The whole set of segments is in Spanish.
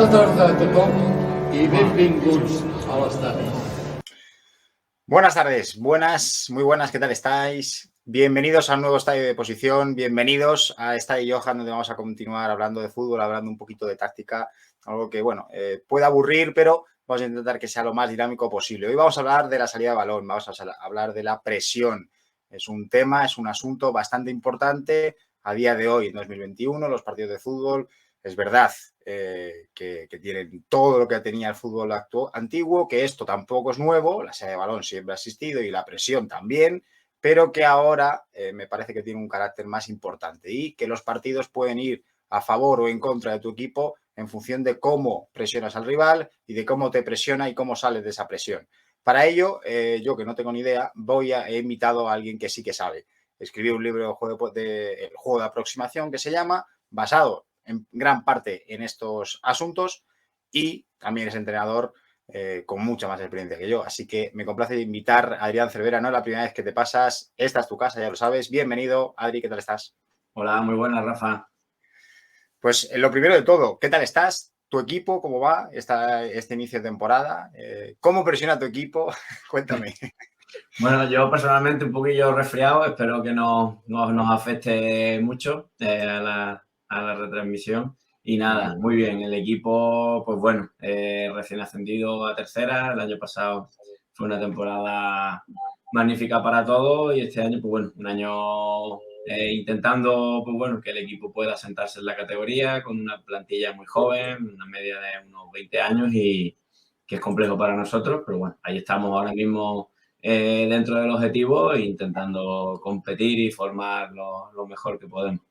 Bona tarda a tothom i benvinguts a l'estadi. Buenas tardes, muy buenas, ¿qué tal estáis? Bienvenidos a un nuevo Estadio de Posición, bienvenidos a Estadio Johan, donde vamos a continuar hablando de fútbol, hablando un poquito de táctica, algo que, bueno, puede aburrir, pero vamos a intentar que sea lo más dinámico posible. Hoy vamos a hablar de la salida de balón, vamos a hablar de la presión. Es un tema, es un asunto bastante importante a día de hoy, en 2021, los partidos de fútbol. Es verdad que tienen todo lo que tenía el fútbol antiguo, que esto tampoco es nuevo, la salida de balón siempre ha existido y la presión también, pero que ahora me parece que tiene un carácter más importante y que los partidos pueden ir a favor o en contra de tu equipo en función de cómo presionas al rival y de cómo te presiona y cómo sales de esa presión. Para ello, yo que no tengo ni idea, he invitado a alguien que sí que sabe. Escribí un libro el juego de aproximación que se llama, basado en gran parte en estos asuntos, y también es entrenador con mucha más experiencia que yo. Así que me complace invitar a Adrián Cervera, no es la primera vez que te pasas, esta es tu casa, ya lo sabes. Bienvenido, Adri, ¿qué tal estás? Hola, muy buenas, Rafa. Pues lo primero de todo, ¿qué tal estás? ¿Tu equipo cómo va este inicio de temporada? ¿Cómo presiona tu equipo? Cuéntame. Bueno, yo personalmente un poquillo resfriado, espero que no nos afecte mucho a la retransmisión. Y nada, muy bien, el equipo, pues bueno, recién ascendido a tercera, el año pasado fue una temporada magnífica para todos y este año, pues bueno, un año intentando, pues bueno, que el equipo pueda sentarse en la categoría con una plantilla muy joven, una media de unos 20 años y que es complejo para nosotros, pero bueno, ahí estamos ahora mismo dentro del objetivo intentando competir y formar lo mejor que podemos.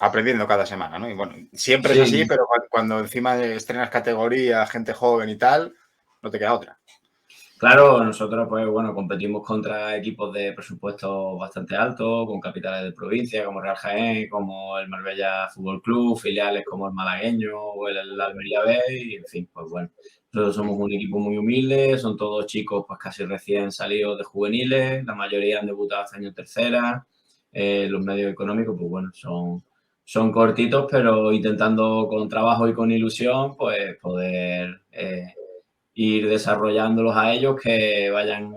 Aprendiendo cada semana, ¿no? Y bueno, siempre es así, pero cuando encima estrenas categoría, gente joven y tal, no te queda otra. Claro, nosotros pues bueno, competimos contra equipos de presupuesto bastante alto, con capitales de provincia como Real Jaén, como el Marbella Fútbol Club, filiales como el Malagueño o el Almería B, y en fin, pues bueno, nosotros somos un equipo muy humilde, son todos chicos pues casi recién salidos de juveniles, la mayoría han debutado este año en tercera, los medios económicos pues bueno, son cortitos, pero intentando con trabajo y con ilusión pues poder ir desarrollándolos a ellos, que vayan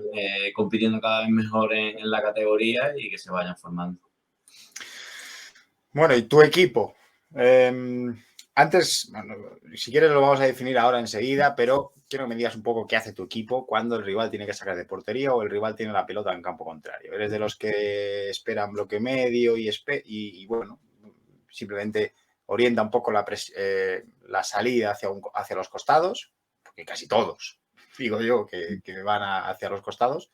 compitiendo cada vez mejor en la categoría y que se vayan formando. Bueno, ¿y tu equipo? Antes, bueno, si quieres lo vamos a definir ahora enseguida, pero quiero que me digas un poco qué hace tu equipo cuando el rival tiene que sacar de portería o el rival tiene la pelota en campo contrario. ¿Eres de los que esperan bloque medio y bueno, simplemente orienta un poco la salida hacia los costados? Porque casi todos, digo yo, que van hacia los costados.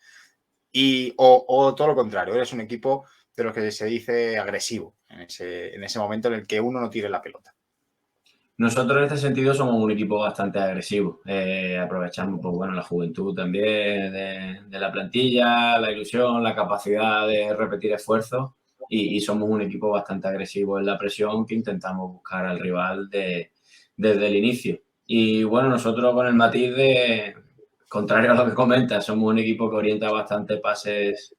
O todo lo contrario, eres un equipo de los que se dice agresivo en ese momento en el que uno no tire la pelota. Nosotros en este sentido somos un equipo bastante agresivo. Aprovechamos pues, bueno, la juventud también de la plantilla, la ilusión, la capacidad de repetir esfuerzos y somos un equipo bastante agresivo en la presión que intentamos buscar al rival desde el inicio. Y bueno, nosotros con el matiz contrario a lo que comentas, somos un equipo que orienta bastante pases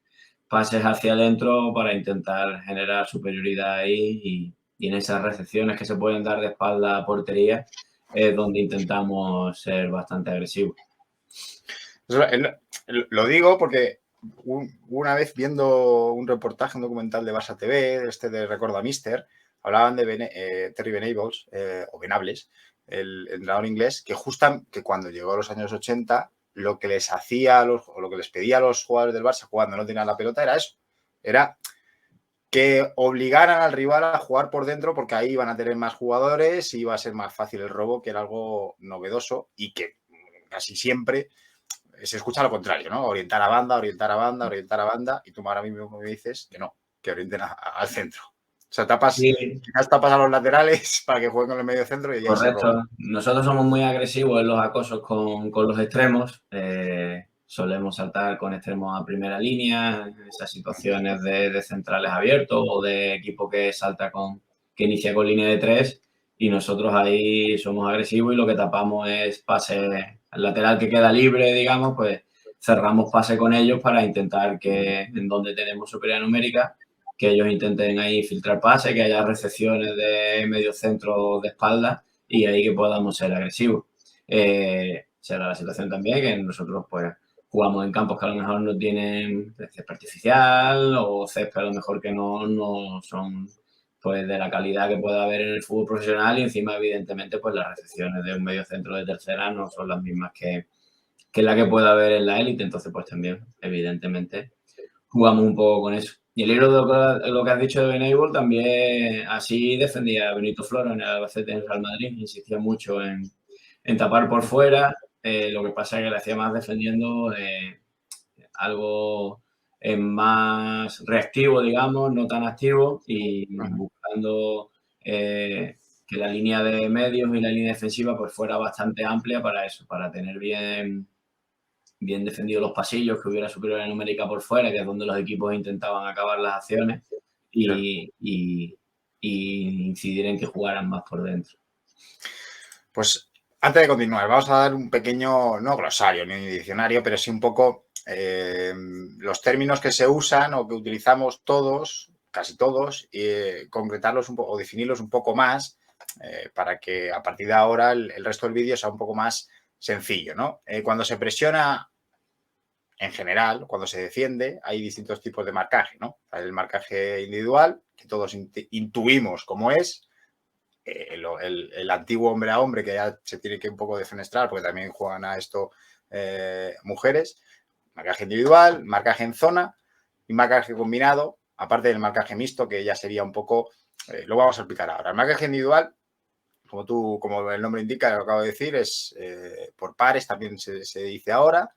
hacia adentro para intentar generar superioridad ahí y en esas recepciones que se pueden dar de espalda a portería es donde intentamos ser bastante agresivos. Lo digo porque una vez viendo un reportaje, un documental de Barça TV, de Recorda Mister, hablaban de Terry Venables, o Venables, el entrenador inglés, que cuando llegó a los años 80, lo que les hacía o lo que les pedía a los jugadores del Barça cuando no tenían la pelota era eso. Era que obligaran al rival a jugar por dentro porque ahí iban a tener más jugadores y iba a ser más fácil el robo, que era algo novedoso y que casi siempre se escucha lo contrario, ¿no? Orientar a banda, orientar a banda, orientar a banda, y tú ahora mismo me dices que no, que orienten al centro. O sea, quizás tapas a los laterales para que jueguen con el medio centro y ya se roban. Nosotros somos muy agresivos en los acosos con los extremos. Solemos saltar con extremos a primera línea, esas situaciones de centrales abiertos o de equipo que inicia con línea de 3 y nosotros ahí somos agresivos y lo que tapamos es pase al lateral que queda libre, digamos, pues cerramos pase con ellos para intentar que en donde tenemos superioridad numérica, que ellos intenten ahí filtrar pase, que haya recepciones de medio centro de espalda y ahí que podamos ser agresivos. Será la situación también que nosotros pues jugamos en campos que a lo mejor no tienen césped artificial o césped a lo mejor que no son pues de la calidad que pueda haber en el fútbol profesional y encima evidentemente pues las recepciones de un medio centro de tercera no son las mismas que la que pueda haber en la élite, entonces pues también evidentemente jugamos un poco con eso. Y el libro de lo que has dicho de Benable también así defendía a Benito Floro en el Albacete en el Real Madrid, insistía mucho en tapar por fuera, lo que pasa es que le hacía más defendiendo algo más reactivo, digamos, no tan activo y buscando que la línea de medios y la línea defensiva pues fuera bastante amplia para eso, para tener bien defendidos los pasillos, que hubiera superioridad numérica por fuera, que es donde los equipos intentaban acabar las acciones y incidir en que jugaran más por dentro. Pues antes de continuar, vamos a dar un pequeño, no glosario ni diccionario, pero sí un poco los términos que se usan o que utilizamos todos, casi todos, y concretarlos un poco o definirlos un poco más para que a partir de ahora el resto del vídeo sea un poco más sencillo, ¿no? Cuando se presiona, en general, cuando se defiende, hay distintos tipos de marcaje, ¿no? El marcaje individual, que todos intuimos cómo es, el antiguo hombre a hombre, que ya se tiene que un poco defenestrar, porque también juegan a esto mujeres, marcaje individual, marcaje en zona y marcaje combinado, aparte del marcaje mixto, que ya sería un poco, lo vamos a explicar ahora. El marcaje individual, como el nombre indica, lo acabo de decir, es por pares, también se dice ahora.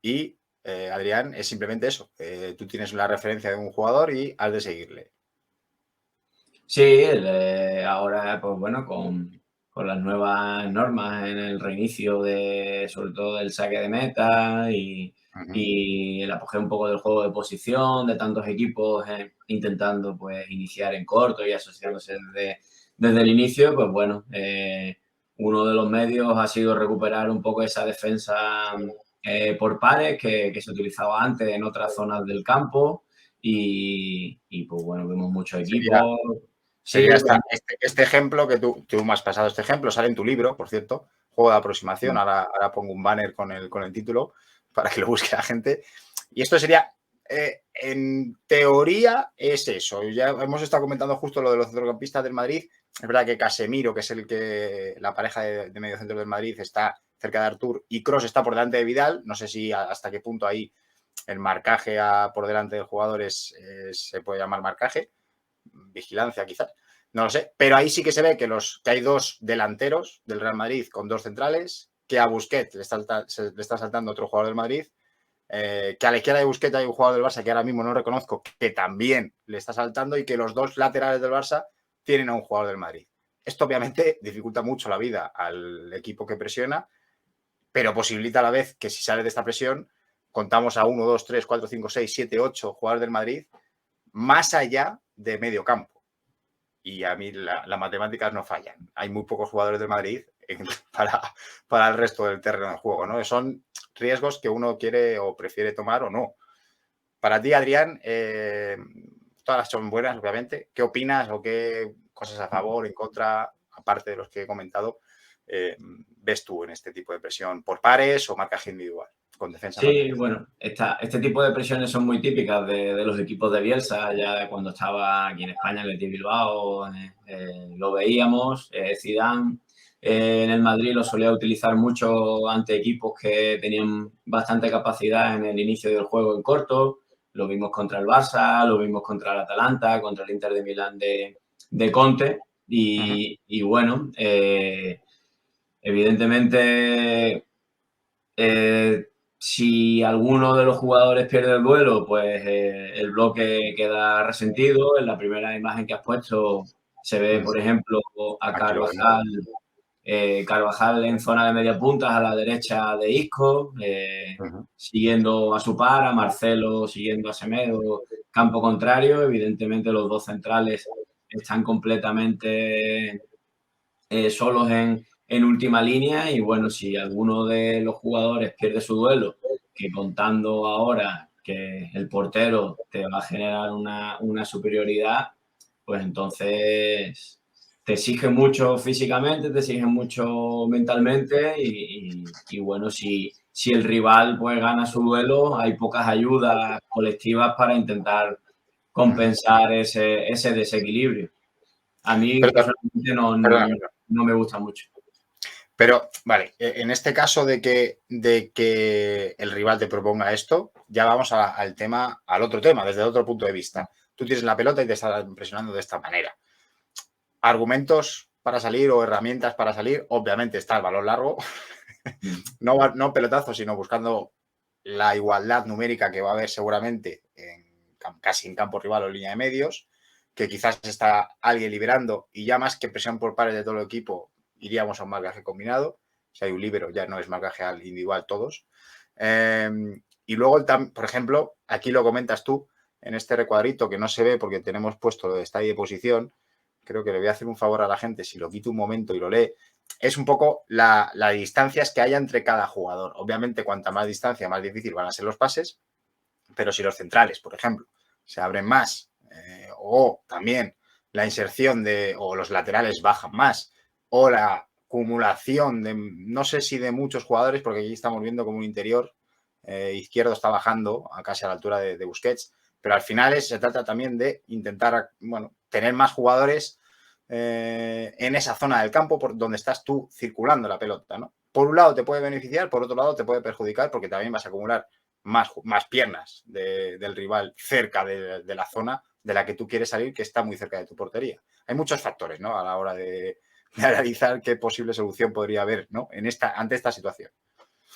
Y, Adrián, es simplemente eso. Tú tienes la referencia de un jugador y has de seguirle. Sí, ahora, pues bueno, con las nuevas normas en el reinicio sobre todo del saque de meta y el apogeo un poco del juego de posición, de tantos equipos intentando pues iniciar en corto y asociándose desde el inicio, pues bueno, uno de los medios ha sido recuperar un poco esa defensa por pares que se utilizaba antes en otras zonas del campo y pues bueno, vemos muchos equipos. Sería este ejemplo que tú me has pasado, este ejemplo, sale en tu libro, por cierto, Juego de aproximación, ahora pongo un banner con el título para que lo busque la gente. Y esto sería, en teoría, es eso. Ya hemos estado comentando justo lo de los centrocampistas del Madrid. Es verdad que Casemiro, que es la pareja de mediocentro del Madrid, está cerca de Artur y Kroos está por delante de Vidal. No sé si hasta qué punto ahí el marcaje por delante del jugador se puede llamar marcaje. Vigilancia quizás, no lo sé, pero ahí sí que se ve que hay dos delanteros del Real Madrid con dos centrales, que a Busquets le está saltando otro jugador del Madrid, que a la izquierda de Busquets hay un jugador del Barça que ahora mismo no reconozco, que también le está saltando y que los dos laterales del Barça tienen a un jugador del Madrid. Esto obviamente dificulta mucho la vida al equipo que presiona, pero posibilita a la vez que si sale de esta presión contamos a 1, 2, 3, 4, 5, 6, 7, 8 jugadores del Madrid más allá de medio campo. Y a mí las matemáticas no fallan. Hay muy pocos jugadores del Madrid para el resto del terreno de juego, ¿no? Son riesgos que uno quiere o prefiere tomar o no. Para ti, Adrián, todas son buenas, obviamente. ¿Qué opinas o qué cosas a favor, en contra, aparte de los que he comentado, ves tú en este tipo de presión por pares o marcaje individual? Con defensa. Sí, bueno, este tipo de presiones son muy típicas de los equipos de Bielsa, ya cuando estaba aquí en España, el Athletic Bilbao, lo veíamos, Zidane en el Madrid lo solía utilizar mucho ante equipos que tenían bastante capacidad en el inicio del juego en corto, lo vimos contra el Barça, lo vimos contra el Atalanta, contra el Inter de Milán de Conte y bueno, evidentemente si alguno de los jugadores pierde el duelo, pues el bloque queda resentido. En la primera imagen que has puesto se ve, por ejemplo, a Carvajal en zona de media punta a la derecha de Isco, siguiendo a su par, a Marcelo siguiendo a Semedo, campo contrario. Evidentemente los dos centrales están completamente solos en última línea y bueno, si alguno de los jugadores pierde su duelo, que contando ahora que el portero te va a generar una superioridad, pues entonces te exige mucho físicamente, te exige mucho mentalmente y bueno, si el rival pues gana su duelo, hay pocas ayudas colectivas para intentar compensar ese desequilibrio. A mí Pero, personalmente perdona, no me gusta mucho. pero, vale, en este caso de que el rival te proponga esto, ya vamos al tema, al otro tema, desde otro punto de vista. Tú tienes la pelota y te estás impresionando de esta manera. Argumentos para salir o herramientas para salir, obviamente está el balón largo, no pelotazo, sino buscando la igualdad numérica que va a haber seguramente casi en campo rival o en línea de medios, que quizás está alguien liberando y ya más que presión por pares de todo el equipo, iríamos a un marcaje combinado. Si hay un líbero, ya no es marcaje al individual todos. Y luego, por ejemplo, aquí lo comentas tú, en este recuadrito que no se ve porque tenemos puesto lo de estadio de posición, creo que le voy a hacer un favor a la gente si lo quito un momento y lo lee, es un poco las distancias que haya entre cada jugador. Obviamente, cuanta más distancia, más difícil van a ser los pases, pero si los centrales, por ejemplo, se abren más o también la inserción o los laterales bajan más o la acumulación de, no sé si de muchos jugadores, porque aquí estamos viendo como un interior izquierdo está bajando a casi a la altura de Busquets, pero al final se trata también de intentar, bueno, tener más jugadores en esa zona del campo por donde estás tú circulando la pelota, ¿no? Por un lado te puede beneficiar, por otro lado te puede perjudicar porque también vas a acumular más piernas del rival cerca de la zona de la que tú quieres salir, que está muy cerca de tu portería. Hay muchos factores, ¿no? A la hora de analizar qué posible solución podría haber, ¿no? Ante esta situación.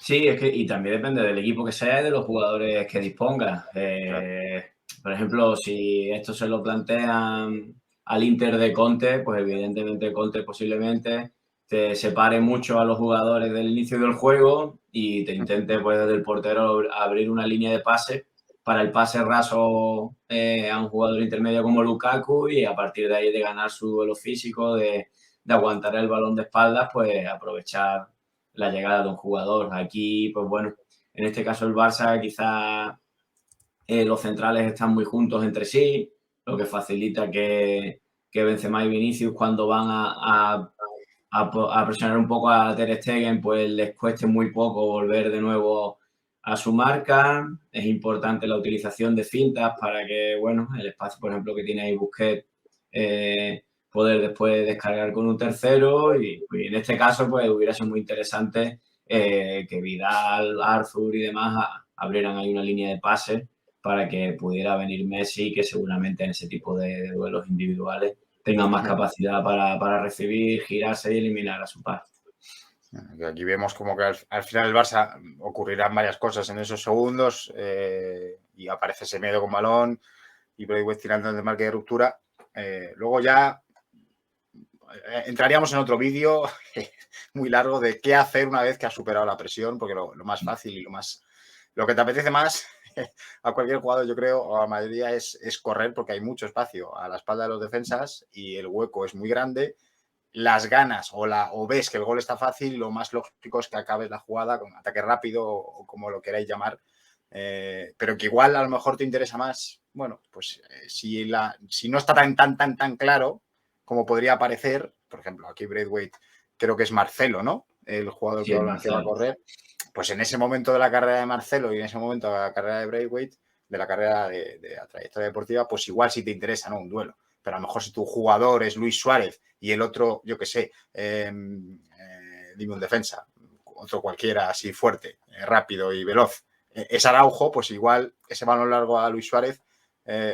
Sí, es que y también depende del equipo que sea y de los jugadores que disponga. Claro. Por ejemplo, si esto se lo plantean al Inter de Conte, pues evidentemente Conte posiblemente te separe mucho a los jugadores del inicio del juego y te intente pues desde el portero abrir una línea de pase para el pase raso a un jugador intermedio como Lukaku y a partir de ahí de ganar su duelo físico, de aguantar el balón de espaldas, pues aprovechar la llegada de un jugador. Aquí, pues bueno, en este caso el Barça quizá los centrales están muy juntos entre sí, lo que facilita que Benzema y Vinicius cuando van a presionar un poco a Ter Stegen, pues les cueste muy poco volver de nuevo a su marca. Es importante la utilización de fintas para que, bueno, el espacio, por ejemplo, que tiene ahí Busquets, poder después descargar con un tercero y en este caso, pues hubiera sido muy interesante que Vidal, Arthur y demás abrieran ahí una línea de pase para que pudiera venir Messi, que seguramente en ese tipo de duelos individuales tengan más capacidad para recibir, girarse y eliminar a su par. Aquí vemos como que al final el Barça ocurrirán varias cosas en esos segundos y aparece Semedo con balón y Braithwaite tirando el marque de ruptura. Luego ya entraríamos en otro vídeo muy largo de qué hacer una vez que has superado la presión, porque lo más fácil y lo que te apetece más a cualquier jugador, yo creo, o a la mayoría es correr porque hay mucho espacio a la espalda de los defensas y el hueco es muy grande. Las ganas o ves que el gol está fácil, lo más lógico es que acabes la jugada con ataque rápido o como lo queráis llamar, pero que igual a lo mejor te interesa más, bueno, pues si no está tan claro como podría parecer, por ejemplo, aquí Braithwaite creo que es Marcelo, ¿no? El jugador Sí, que va a correr, pues en ese momento de la carrera de Marcelo y en ese momento de la carrera de Braithwaite, de la carrera de la trayectoria deportiva, pues igual sí te interesa, ¿no? Un duelo. Pero a lo mejor si tu jugador es Luis Suárez y el otro, yo qué sé, dime un defensa, otro cualquiera así fuerte, rápido y veloz, es Araujo, pues igual ese balón largo a Luis Suárez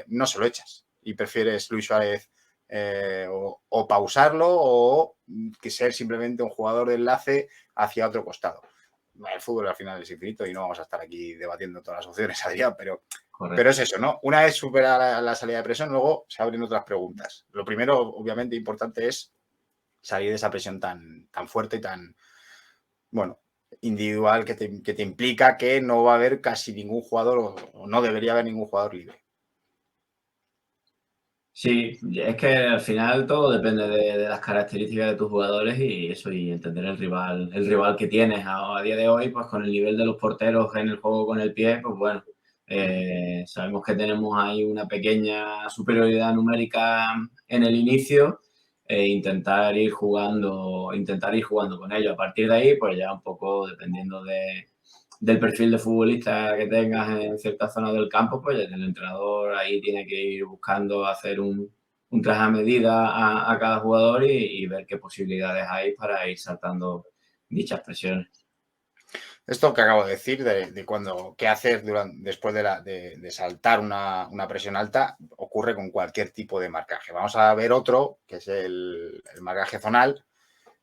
no se lo echas y prefieres Luis Suárez o pausarlo o que ser simplemente un jugador de enlace hacia otro costado. El fútbol al final es infinito y no vamos a estar aquí debatiendo todas las opciones, Adrián, pero es eso, ¿no? Una vez supera la salida de presión, luego se abren otras preguntas. Lo primero, obviamente, importante es salir de esa presión tan fuerte y tan, bueno, individual que te implica que no va a haber casi ningún jugador o no debería haber ningún jugador libre. Sí, es que al final todo depende de las características de tus jugadores y eso, y entender el rival que tienes. A día de hoy, pues con el nivel de los porteros en el juego con el pie, pues bueno, sabemos que tenemos ahí una pequeña superioridad numérica en el inicio, intentar ir jugando con ellos. A partir de ahí, pues ya un poco dependiendo del perfil de futbolista que tengas en cierta zona del campo, pues el entrenador ahí tiene que ir buscando hacer un traje a medida a cada jugador y ver qué posibilidades hay para ir saltando dichas presiones. Esto que acabo de decir, qué hacer después de saltar una presión alta, ocurre con cualquier tipo de marcaje. Vamos a ver otro, que es el marcaje zonal.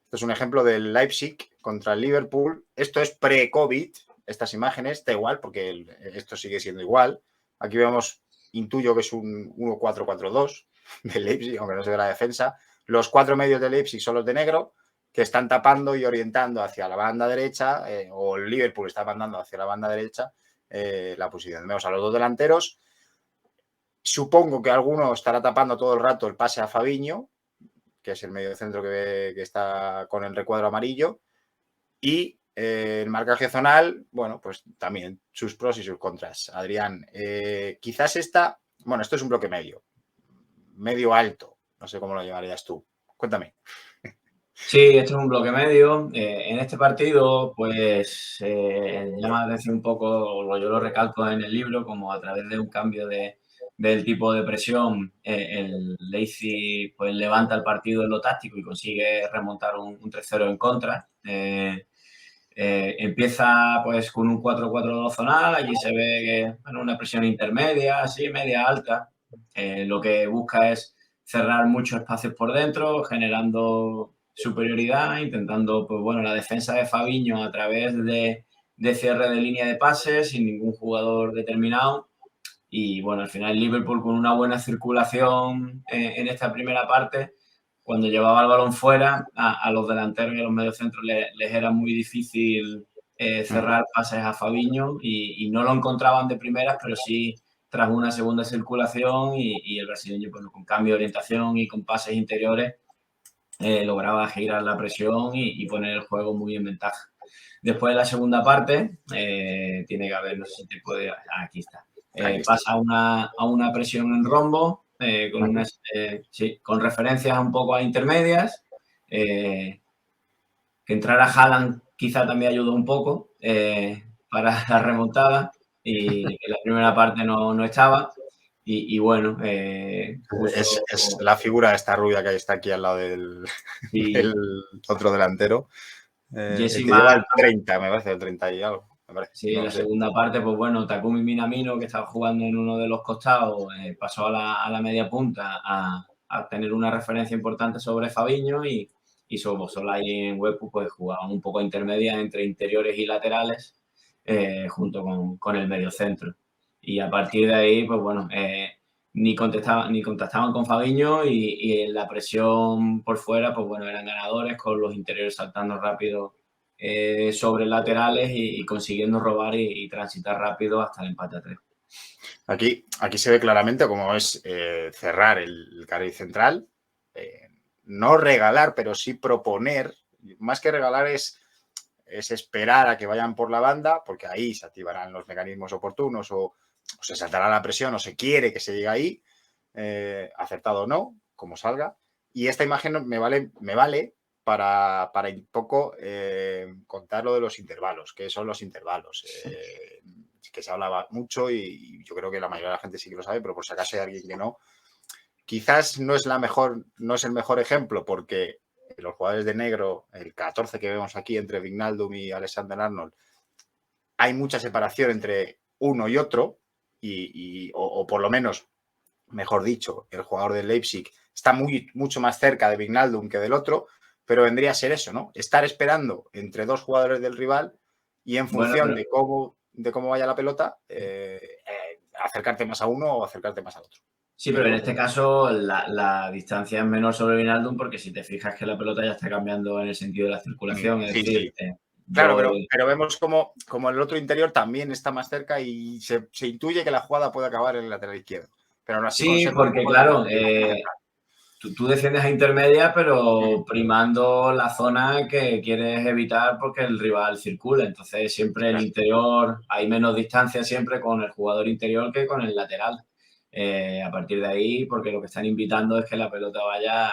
Esto es un ejemplo del Leipzig contra el Liverpool. Esto es pre-COVID, estas imágenes, da igual, porque esto sigue siendo igual. Aquí vemos, intuyo que es un 1-4-4-2 del Leipzig, aunque no se ve la defensa. Los 4 medios del Leipzig son los de negro, que están tapando y orientando hacia la banda derecha, o el Liverpool está mandando hacia la banda derecha la posición. Vemos a los 2 delanteros. Supongo que alguno estará tapando todo el rato el pase a Fabinho, que es el mediocentro que está con el recuadro amarillo. Y el marcaje zonal, bueno, pues también sus pros y sus contras. Adrián, quizás esto es un bloque medio alto, no sé cómo lo llamarías tú. Cuéntame. Sí, esto es un bloque medio. En este partido, pues llama la atención un poco, yo lo recalco en el libro, como a través de un cambio del tipo de presión, el Leipzig pues levanta el partido en lo táctico y consigue remontar un 3-0 en contra. Empieza pues con un 4-4-2 zonal, allí se ve que una presión intermedia, así, media alta. Lo que busca es cerrar muchos espacios por dentro, generando superioridad, intentando, pues bueno, la defensa de Fabinho a través de cierre de línea de pases sin ningún jugador determinado. Y bueno, al final Liverpool con una buena circulación en esta primera parte, cuando llevaba el balón fuera, a los delanteros y a los mediocentros les era muy difícil cerrar pases a Fabinho y no lo encontraban de primeras, pero sí tras una segunda circulación y el brasileño, bueno, con cambio de orientación y con pases interiores, lograba girar la presión y poner el juego muy en ventaja. Después de la segunda parte, tiene que haber, no sé si te puede... Aquí está. Pasa a una presión en rombo, con referencias un poco a intermedias. Que entrara Haaland quizá también ayudó un poco para la remontada y en la primera parte no estaba. Y bueno, es la figura de esta rubia que está aquí al lado del otro delantero. El que lleva el 30, me parece, el 30 y algo. Sí, en la segunda parte, pues bueno, Takumi Minamino, que estaba jugando en uno de los costados, pasó a la media punta a tener una referencia importante sobre Fabinho y Szoboszlai en Huepu pues jugaban un poco intermedia entre interiores y laterales junto con el mediocentro. Y a partir de ahí, pues bueno, ni contactaban con Fabinho y en la presión por fuera, pues bueno, eran ganadores con los interiores saltando rápido sobre laterales y consiguiendo robar y transitar rápido hasta el empate a 3. Aquí se ve claramente cómo es cerrar el carril central, no regalar, pero sí proponer. Más que regalar es esperar a que vayan por la banda, porque ahí se activarán los mecanismos oportunos o se saltará la presión o se quiere que se llegue ahí, acertado o no, como salga. Y esta imagen me vale para un poco contar lo de los intervalos. ¿Qué son los intervalos? Que se hablaba mucho y yo creo que la mayoría de la gente sí que lo sabe, pero por si acaso hay alguien que no. Quizás no es el mejor ejemplo porque los jugadores de negro, el 14 que vemos aquí entre Wijnaldum y Alexander-Arnold, hay mucha separación entre uno y otro o por lo menos, mejor dicho, el jugador del Leipzig está mucho más cerca de Wijnaldum que del otro, pero vendría a ser eso, ¿no? Estar esperando entre dos jugadores del rival y en función de cómo vaya la pelota, acercarte más a uno o acercarte más al otro. Sí, pero en este caso la distancia es menor sobre Wijnaldum porque si te fijas que la pelota ya está cambiando en el sentido de la circulación, es decir... Sí. Claro, pero vemos como el otro interior también está más cerca y se intuye que la jugada puede acabar en el lateral izquierdo. Pero aún así sí, porque claro, tú defiendes a intermedia, pero primando la zona que quieres evitar porque el rival circula. Entonces siempre el interior, hay menos distancia siempre con el jugador interior que con el lateral. A partir de ahí, porque lo que están invitando es que la pelota vaya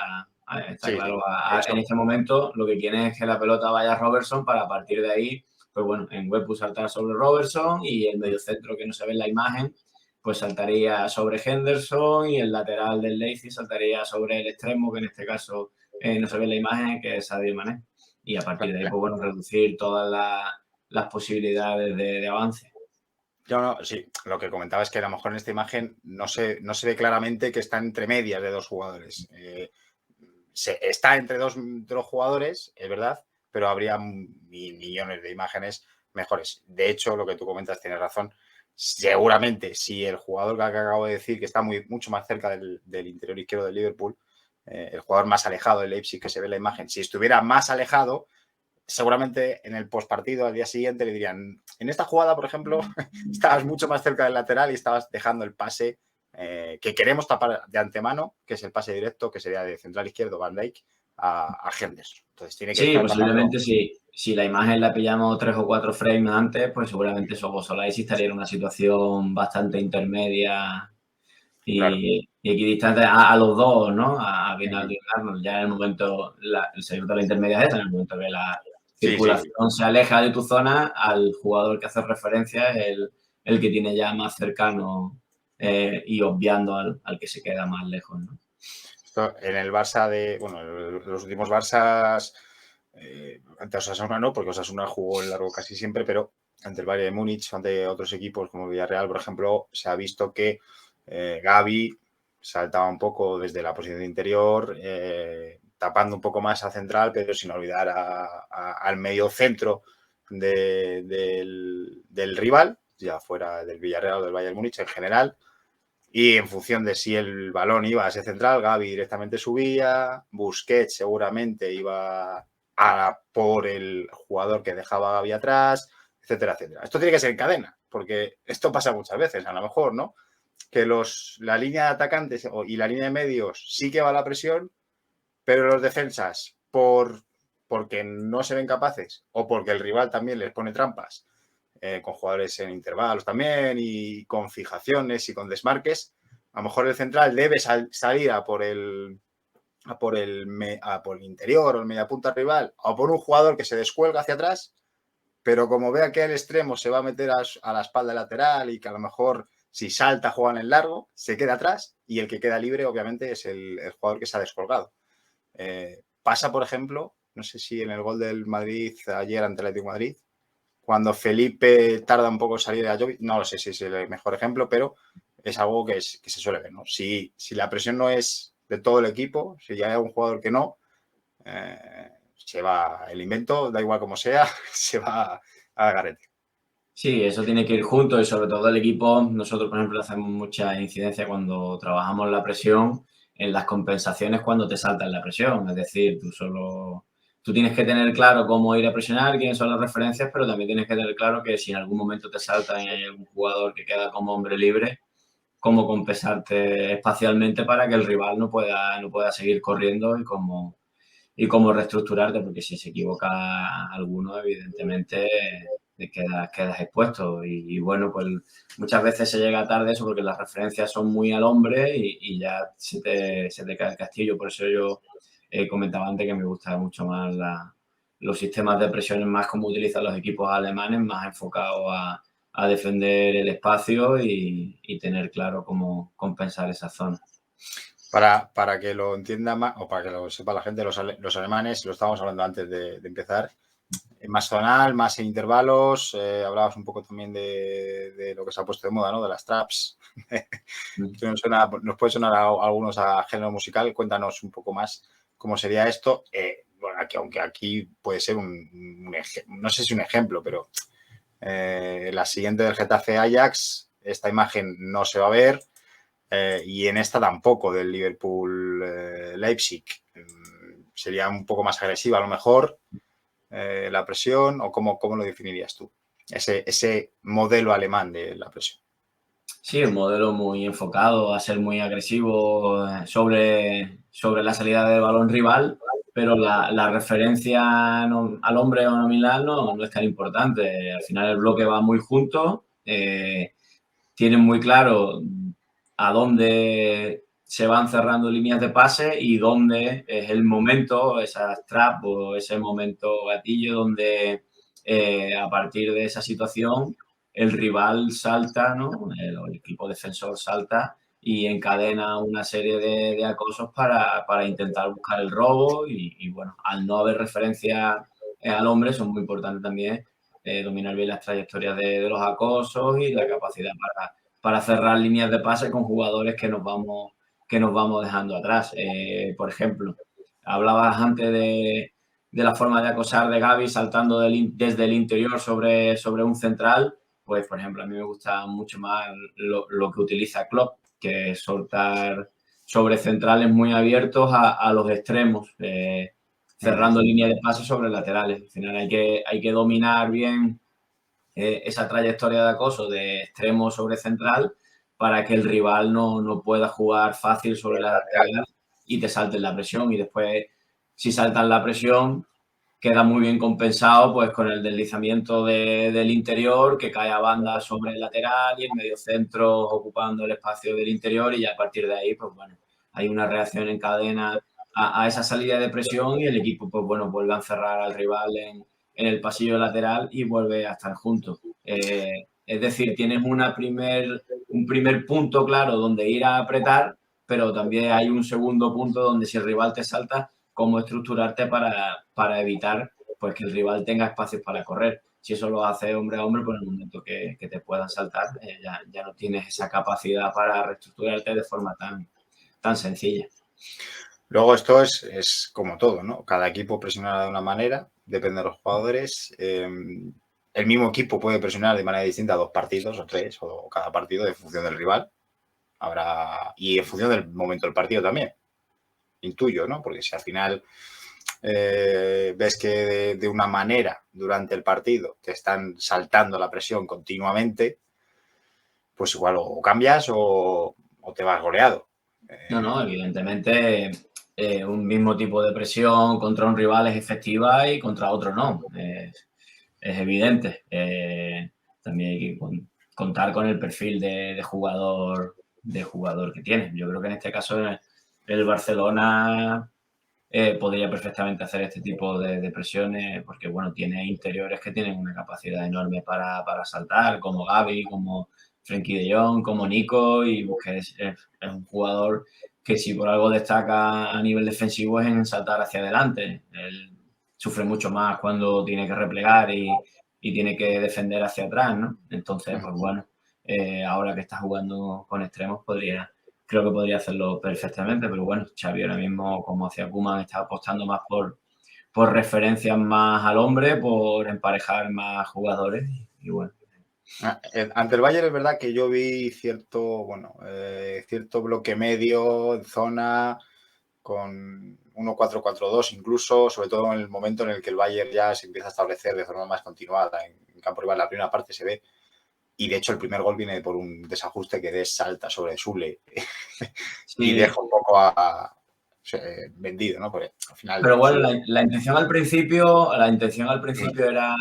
Está Sí, claro, de hecho, en este momento lo que quieren es que la pelota vaya a Robertson para a partir de ahí, pues bueno, en Huepu saltar sobre Robertson y el mediocentro que no se ve en la imagen, pues saltaría sobre Henderson y el lateral del Leipzig saltaría sobre el extremo, que en este caso no se ve en la imagen, que es Sadio Mané. Y a partir de ahí, pues bueno, reducir todas las posibilidades de avance. yo no, sí, lo que comentaba es que a lo mejor en esta imagen no se ve claramente que está entre medias de dos jugadores. Está entre dos jugadores, es verdad, pero habría millones de imágenes mejores. De hecho, lo que tú comentas tiene razón. Seguramente, si el jugador que acabo de decir, que está mucho más cerca del interior izquierdo del Liverpool, el jugador más alejado del Leipzig que se ve en la imagen, si estuviera más alejado, seguramente en el postpartido al día siguiente le dirían, en esta jugada, por ejemplo, estabas mucho más cerca del lateral y estabas dejando el pase que queremos tapar de antemano, que es el pase directo, que sería de central izquierdo Van Dijk a Henderson. Entonces tiene que Sí, estar tapando. posiblemente si la imagen la pillamos 3 o 4 frames antes, pues seguramente Szoboszlai sí estaría en una situación bastante intermedia Claro. y equidistante a los dos, ¿no? A Wijnaldum y Arnold. Ya en el momento, el secreto de la intermedia es esa, en el momento que la Sí, sí, sí. circulación se aleja de tu zona, al jugador que hace referencia es el que tiene ya más cercano y obviando al que se queda más lejos, ¿no? Esto en el Barça los últimos Barças, ante Osasuna no, porque Osasuna jugó en largo casi siempre, pero ante el Bayern de Múnich, ante otros equipos como Villarreal, por ejemplo, se ha visto que Gavi saltaba un poco desde la posición de interior, tapando un poco más a central, pero sin olvidar al medio centro del rival, ya fuera del Villarreal o del Bayern de Múnich en general. Y en función de si el balón iba a ese central, Gavi directamente subía, Busquets seguramente iba por el jugador que dejaba a Gavi atrás, etcétera, etcétera. Esto tiene que ser en cadena, porque esto pasa muchas veces, a lo mejor, ¿no? Que la línea de atacantes y la línea de medios sí que va a la presión, pero los defensas, porque no se ven capaces o porque el rival también les pone trampas, con jugadores en intervalos también y con fijaciones y con desmarques, a lo mejor el central debe salir a por el interior o el mediapunta rival o por un jugador que se descuelga hacia atrás, pero como vea que el extremo se va a meter a la espalda lateral y que a lo mejor si salta juegan en largo, se queda atrás y el que queda libre obviamente es el jugador que se ha descolgado. Pasa, por ejemplo, no sé si en el gol del Madrid ayer ante el Atlético de Madrid, cuando Felipe tarda un poco en salir a Jovic, no lo sé si es el mejor ejemplo, pero es algo que se suele ver, ¿no? Si la presión no es de todo el equipo, si ya hay un jugador que no, se va el invento, da igual como sea, se va a garete. Sí, eso tiene que ir junto y sobre todo el equipo, nosotros por ejemplo hacemos mucha incidencia cuando trabajamos la presión en las compensaciones cuando te saltan la presión, es decir, tú tienes que tener claro cómo ir a presionar, quiénes son las referencias, pero también tienes que tener claro que si en algún momento te saltan y hay algún jugador que queda como hombre libre, cómo compensarte espacialmente para que el rival no pueda seguir corriendo y cómo reestructurarte, porque si se equivoca alguno, evidentemente te quedas expuesto. Y bueno, pues muchas veces se llega tarde eso porque las referencias son muy al hombre y ya se te cae el castillo. Por eso yo comentaba antes que me gusta mucho más los sistemas de presiones más como utilizan los equipos alemanes, más enfocados a defender el espacio y tener claro cómo compensar esa zona. Para que lo entienda más, o para que lo sepa la gente, los alemanes, lo estábamos hablando antes de empezar, más zonal, más en intervalos, hablabas un poco también de lo que se ha puesto de moda, ¿no? De las traps. Nos puede sonar a algunos a género musical, cuéntanos un poco más cómo sería esto. Bueno, aunque aquí puede ser no sé si un ejemplo, pero la siguiente del Getafe Ajax, esta imagen no se va a ver. Y en esta tampoco, del Liverpool-Leipzig. Sería un poco más agresiva a lo mejor la presión, o cómo lo definirías tú, ese modelo alemán de la presión. Sí, un modelo muy enfocado a ser muy agresivo sobre la salida del balón rival, pero la referencia al hombre o nominal no es tan importante. Al final el bloque va muy junto, tienen muy claro a dónde se van cerrando líneas de pase y dónde es el momento, esas trap o ese momento gatillo donde a partir de esa situación el rival salta, ¿no? El equipo defensor salta y encadena una serie de acosos para intentar buscar el robo y, bueno, al no haber referencia al hombre, son muy importantes también dominar bien las trayectorias de los acosos y la capacidad para cerrar líneas de pase con jugadores que nos vamos dejando atrás. Por ejemplo, hablabas antes de la forma de acosar de Gavi saltando desde el interior sobre un central. Pues, por ejemplo, a mí me gusta mucho más lo que utiliza Klopp, que es soltar sobre centrales muy abiertos a los extremos, cerrando líneas de pase sobre laterales. Al final hay que dominar bien esa trayectoria de acoso de extremo sobre central para que el rival no pueda jugar fácil sobre la lateral y te salten la presión. Y después, si saltan la presión, queda muy bien compensado pues con el deslizamiento del interior que cae a banda sobre el lateral y el mediocentro ocupando el espacio del interior y ya a partir de ahí, pues bueno, hay una reacción en cadena a esa salida de presión y el equipo, pues bueno, vuelve a encerrar al rival en el pasillo lateral y vuelve a estar juntos. Es decir, tienes un primer punto claro donde ir a apretar, pero también hay un segundo punto donde si el rival te salta, cómo estructurarte para evitar pues, que el rival tenga espacios para correr. Si eso lo hace hombre a hombre, pues en el momento que te puedan saltar, ya no tienes esa capacidad para reestructurarte de forma tan sencilla. Luego esto es como todo, ¿no? Cada equipo presiona de una manera, depende de los jugadores. El mismo equipo puede presionar de manera distinta 2 partidos o 3 o cada partido en función del rival. Y en función del momento del partido también. Intuyo, ¿no? Porque si al final ves que de una manera durante el partido te están saltando la presión continuamente, pues igual o cambias o te vas goleado. No, evidentemente un mismo tipo de presión contra un rival es efectiva y contra otro no. Es evidente. También hay que contar con el perfil de jugador que tiene. Yo creo que en este caso el Barcelona podría perfectamente hacer este tipo de presiones porque, bueno, tiene interiores que tienen una capacidad enorme para saltar, como Gavi, como Frenkie de Jong, como Nico, y Busquets es un jugador que si por algo destaca a nivel defensivo es en saltar hacia adelante. Él sufre mucho más cuando tiene que replegar y tiene que defender hacia atrás, ¿no? Entonces, pues bueno, ahora que está jugando con extremos creo que podría hacerlo perfectamente, pero bueno, Xavi ahora mismo, como hacía Koeman, está apostando más por referencias más al hombre, por emparejar más jugadores y bueno. Ante el Bayern es verdad que yo vi cierto bloque medio en zona con 1-4-4-2 incluso, sobre todo en el momento en el que el Bayern ya se empieza a establecer de forma más continuada en campo rival. La primera parte se ve y de hecho el primer gol viene por un desajuste que Dest salta sobre Sule Sí. y deja un poco vendido, ¿no? Porque al final. Pero bueno, la intención al principio era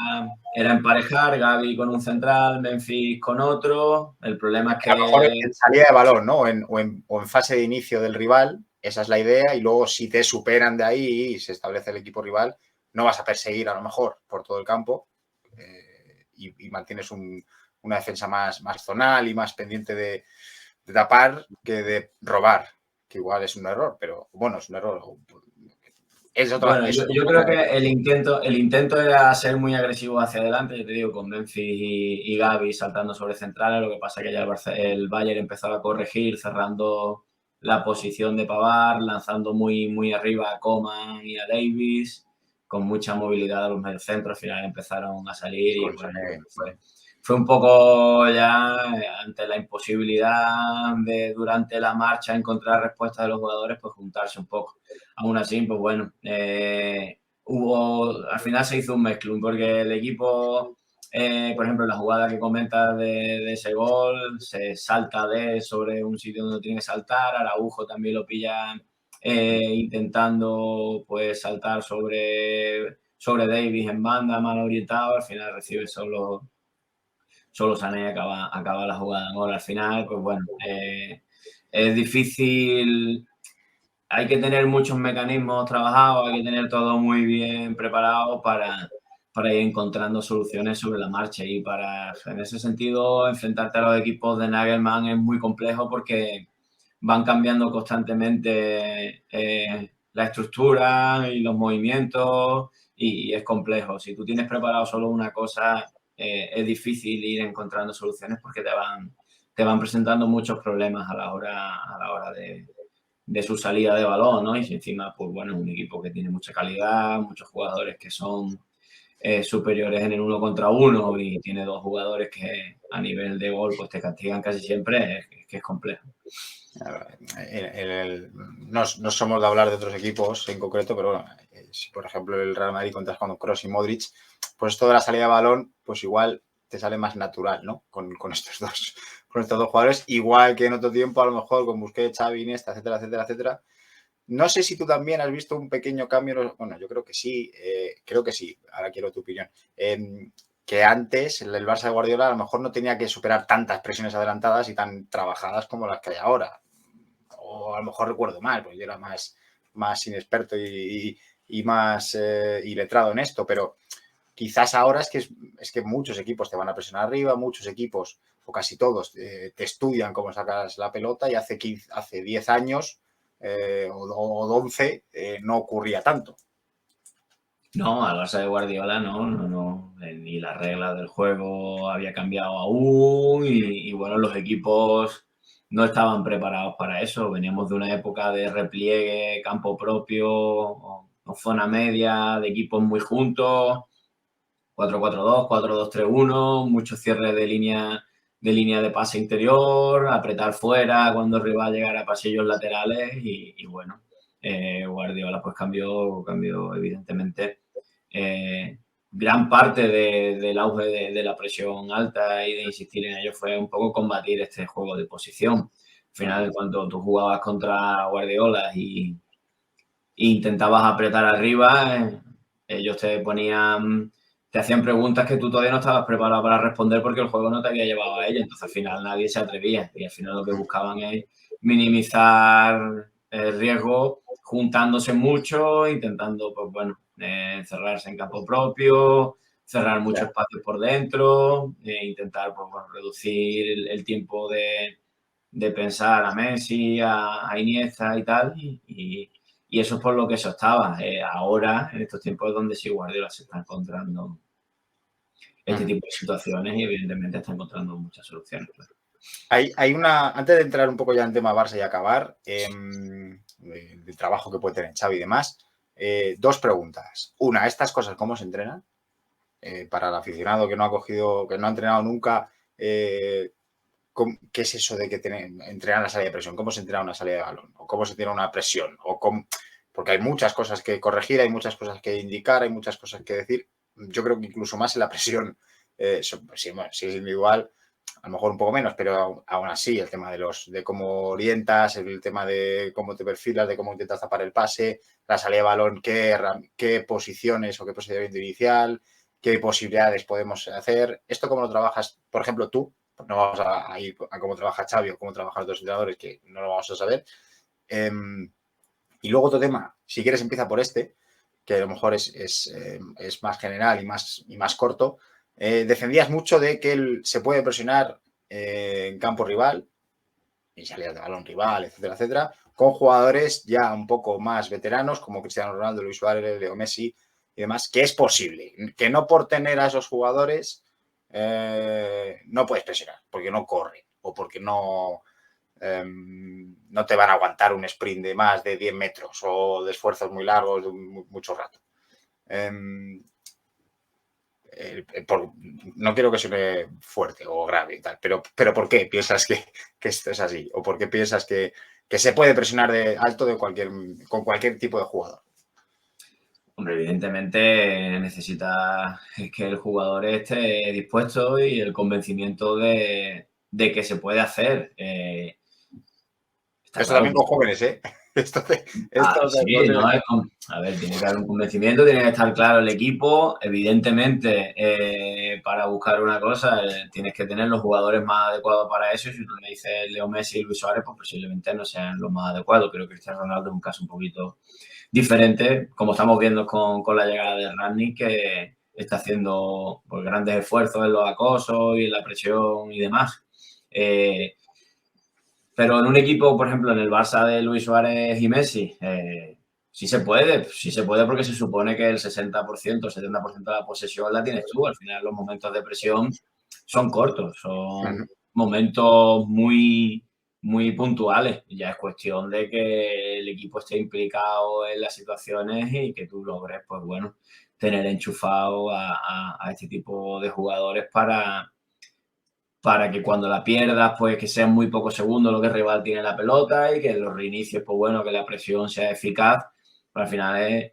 emparejar Gavi con un central, Memphis con otro. El problema es que a lo mejor en salida de balón, ¿no? O en fase de inicio del rival, esa es la idea, y luego si te superan de ahí y se establece el equipo rival, no vas a perseguir a lo mejor por todo el campo y mantienes una defensa más zonal y más pendiente de tapar que de robar, que igual es un error, pero bueno, es un error. Bueno, yo creo que el intento era ser muy agresivo hacia adelante, yo te digo, con Memphis y Gavi saltando sobre centrales, lo que pasa es que ya el Bayern empezaba a corregir, cerrando la posición de Pavard, lanzando muy arriba a Coman y a Davis, con mucha movilidad a los mediocentros, al final empezaron a salir y bueno, fue un poco ya ante la imposibilidad de durante la marcha encontrar respuestas de los jugadores, pues juntarse un poco. Aún así, pues bueno, al final se hizo un mezclum porque el equipo, por ejemplo, la jugada que comentas de ese gol, se salta sobre un sitio donde tiene que saltar, Araujo también lo pilla intentando pues saltar sobre Davis en banda, mal orientado, al final recibe solo Sané acaba la jugada en gol. Al final, pues bueno, es difícil. Hay que tener muchos mecanismos trabajados, hay que tener todo muy bien preparado para ir encontrando soluciones sobre la marcha. Y en ese sentido, enfrentarte a los equipos de Nagelsmann es muy complejo porque van cambiando constantemente la estructura y los movimientos y es complejo. Si tú tienes preparado solo una cosa, es difícil ir encontrando soluciones porque te van presentando muchos problemas a la hora de su salida de balón, ¿no? Y si encima, pues bueno, es un equipo que tiene mucha calidad, muchos jugadores que son superiores en el 1 contra 1 y tiene 2 jugadores que a nivel de gol pues te castigan casi siempre, es que es complejo. No somos de hablar de otros equipos en concreto, pero bueno, si por ejemplo el Real Madrid contas con Kroos y Modric, pues esto de la salida de balón, pues igual te sale más natural, ¿no? Con estos dos jugadores, igual que en otro tiempo, a lo mejor con Busquets, Xavi, Iniesta, etcétera, etcétera, etcétera. No sé si tú también has visto un pequeño cambio, bueno, yo creo que sí, ahora quiero tu opinión. Que antes el Barça de Guardiola a lo mejor no tenía que superar tantas presiones adelantadas y tan trabajadas como las que hay ahora. O a lo mejor recuerdo mal, porque yo era más inexperto y más iletrado en esto, pero quizás ahora es que muchos equipos te van a presionar arriba, muchos equipos, o casi todos, te estudian cómo sacas la pelota y hace 10 años o 11 no ocurría tanto. No, al Barça de Guardiola no. Ni las reglas del juego había cambiado aún y bueno, los equipos no estaban preparados para eso. Veníamos de una época de repliegue, campo propio o zona media, de equipos muy juntos, 4-4-2, 4-2-3-1, muchos cierres de línea de pase interior, apretar fuera cuando el rival llegara a pasillos laterales y bueno, Guardiola pues cambió evidentemente gran parte del auge de la presión alta y de insistir en ello fue un poco combatir este juego de posición. Al final, cuando tú jugabas contra Guardiola e intentabas apretar arriba, ellos te hacían preguntas que tú todavía no estabas preparado para responder porque el juego no te había llevado a ello. Entonces, al final, nadie se atrevía y al final lo que buscaban es minimizar el riesgo juntándose mucho, intentando, pues bueno, encerrarse en campo propio, cerrar mucho espacio por dentro, intentar pues, bueno, reducir el tiempo de pensar a Messi, a Iniesta y tal, y eso es por lo que eso estaba. Ahora, en estos tiempos es donde sí Guardiola se está encontrando este tipo de situaciones y evidentemente está encontrando muchas soluciones. Claro. Hay antes de entrar un poco ya en tema Barça y acabar, del trabajo que puede tener Xavi y demás, 2 preguntas. Una, ¿estas cosas cómo se entrenan? Para el aficionado que no ha entrenado nunca, ¿qué es eso de que entrenar la salida de presión? ¿Cómo se entrena una salida de balón? ¿O cómo se tiene una presión? Porque hay muchas cosas que corregir, hay muchas cosas que indicar, hay muchas cosas que decir. Yo creo que incluso más en la presión, si es individual, a lo mejor un poco menos, pero aún así el tema de cómo orientas, el tema de cómo te perfilas, de cómo intentas tapar el pase, la salida de balón, qué posiciones o qué posición inicial, qué posibilidades podemos hacer. ¿Esto cómo lo trabajas? Por ejemplo, tú, no vamos a ir a cómo trabaja Xavi o cómo trabajan los entrenadores, que no lo vamos a saber. Y luego otro tema, si quieres empieza por que a lo mejor es más general y más corto. Defendías mucho de que se puede presionar en campo rival y salidas de balón rival, etcétera, etcétera, con jugadores ya un poco más veteranos como Cristiano Ronaldo, Luis Suárez, Leo Messi y demás, que es posible, que no por tener a esos jugadores no puedes presionar, porque no corren o porque no te van a aguantar un sprint de más de 10 metros o de esfuerzos muy largos de mucho rato. No quiero que suene fuerte o grave y tal, pero ¿por qué piensas que esto es así? ¿O por qué piensas que se puede presionar de alto con cualquier tipo de jugador? Hombre, evidentemente necesita que el jugador esté dispuesto y el convencimiento de que se puede hacer. Esto también con jóvenes, ¿eh? Sí, no, a ver, tiene que haber un convencimiento, tiene que estar claro el equipo. Evidentemente, para buscar una cosa, tienes que tener los jugadores más adecuados para eso. Y si tú me dices Leo Messi y Luis Suárez, pues posiblemente no sean los más adecuados. Creo que Cristiano Ronaldo es un caso un poquito diferente, como estamos viendo con la llegada de Rangnick, que está haciendo pues, grandes esfuerzos en los acosos y en la presión y demás. Pero en un equipo, por ejemplo, en el Barça de Luis Suárez y Messi, sí se puede porque se supone que el 60%, el 70% de la posesión la tienes tú. Al final los momentos de presión son cortos, son momentos muy, muy puntuales. Ya es cuestión de que el equipo esté implicado en las situaciones y que tú logres, pues bueno, tener enchufado a este tipo de jugadores para que cuando la pierdas, pues que sean muy pocos segundos lo que el rival tiene la pelota y que los reinicios, pues bueno, que la presión sea eficaz. Pero al final es,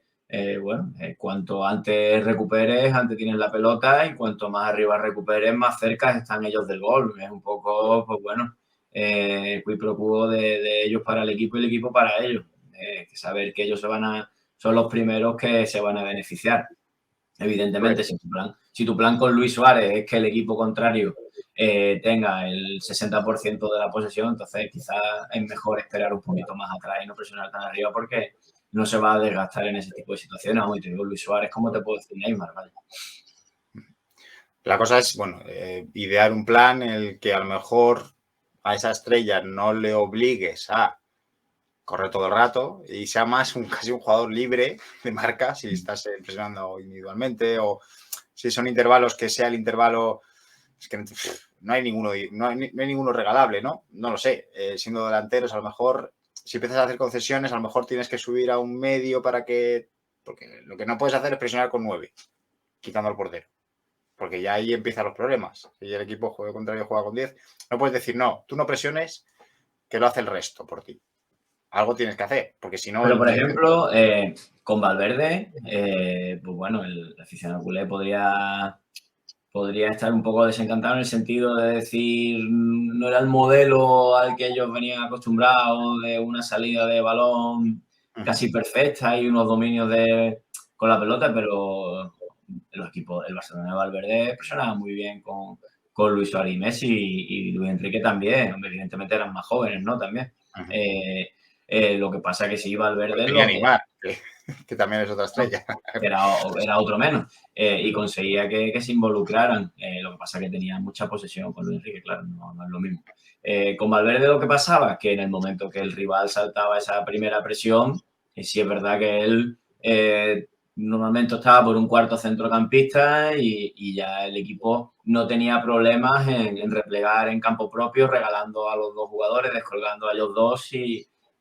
cuanto antes recuperes, antes tienes la pelota y cuanto más arriba recuperes, más cerca están ellos del gol. Es un poco, pues bueno, quid pro quo de ellos para el equipo y el equipo para ellos. Saber que ellos son los primeros que se van a beneficiar. Evidentemente, si tu plan con Luis Suárez es que el equipo contrario tenga el 60% de la posesión, entonces quizás es mejor esperar un poquito más atrás y no presionar tan arriba porque no se va a desgastar en ese tipo de situaciones. Como te digo, Luis Suárez, ¿cómo te puedo decir Neymar? ¿Vale? La cosa es, bueno, idear un plan en el que a lo mejor a esa estrella no le obligues a correr todo el rato y sea más casi un jugador libre de marca si estás presionando individualmente o si son intervalos que sea el intervalo. Es que no hay ninguno regalable, ¿no? No lo sé. Siendo delanteros, a lo mejor, si empiezas a hacer concesiones, a lo mejor tienes que subir a un medio para que. Porque lo que no puedes hacer es presionar con 9, quitando al portero. Porque ya ahí empiezan los problemas. Si el equipo contrario juega con 10, no puedes decir, no, tú no presiones, que lo hace el resto por ti. Algo tienes que hacer, porque si no. Pero, por ejemplo, con Valverde, pues bueno, el aficionado culé podría estar un poco desencantado en el sentido de decir no era el modelo al que ellos venían acostumbrados de una salida de balón casi perfecta y unos dominios con la pelota, pero los equipos del Barcelona de Valverde presionaban muy bien con Luis Suárez y Messi y Luis Enrique también. Evidentemente eran más jóvenes, ¿no? También. Lo que pasa es que sí, Valverde... Tenía Neymar, que también es otra estrella. Era otro menos. Y conseguía que se involucraran. Lo que pasa es que tenía mucha posesión con Luis Enrique, claro, no es lo mismo. Con Valverde lo que pasaba que en el momento que el rival saltaba esa primera presión, sí es verdad que él normalmente estaba por un cuarto centrocampista y ya el equipo no tenía problemas en replegar en campo propio, regalando a los dos jugadores, descolgando a ellos dos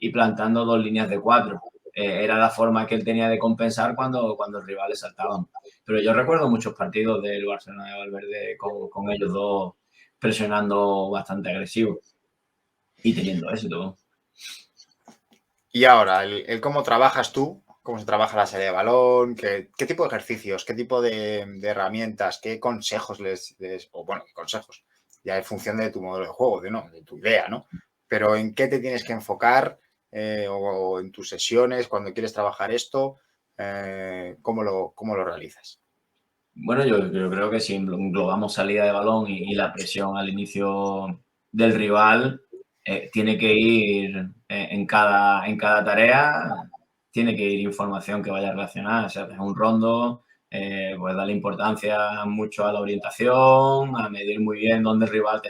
y plantando 2 líneas de 4. Era la forma que él tenía de compensar cuando los rivales saltaban. Pero yo recuerdo muchos partidos del Barcelona de Valverde con ellos dos presionando bastante agresivo y teniendo éxito. Y ahora, el cómo trabajas tú, cómo se trabaja la salida de balón, qué tipo de ejercicios, qué tipo de herramientas, qué consejos consejos, ya en función de tu modelo de juego, de tu idea, ¿no? Pero en qué te tienes que enfocar o en tus sesiones, cuando quieres trabajar esto, ¿cómo lo realizas? Bueno, yo creo que si englobamos salida de balón y la presión al inicio del rival, tiene que ir en cada tarea, tiene que ir información que vaya relacionada. O sea, es un rondo, pues darle importancia mucho a la orientación, a medir muy bien dónde el rival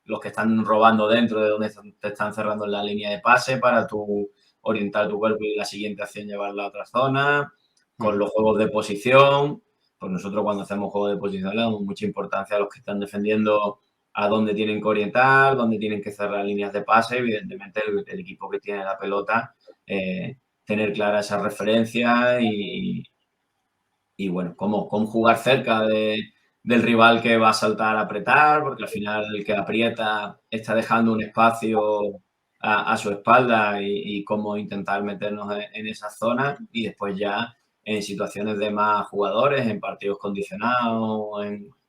los que están robando dentro de donde te están cerrando en la línea de pase para tú orientar tu cuerpo y la siguiente acción llevarla a otra zona, con los juegos de posición. Pues nosotros cuando hacemos juego de posición le damos mucha importancia a los que están defendiendo a dónde tienen que orientar, dónde tienen que cerrar líneas de pase. Evidentemente el equipo que tiene la pelota, tener clara esa referencia y bueno, cómo jugar cerca del rival que va a saltar a apretar, porque al final el que aprieta está dejando un espacio a su espalda y cómo intentar meternos en esa zona y después ya en situaciones de más jugadores, en partidos condicionados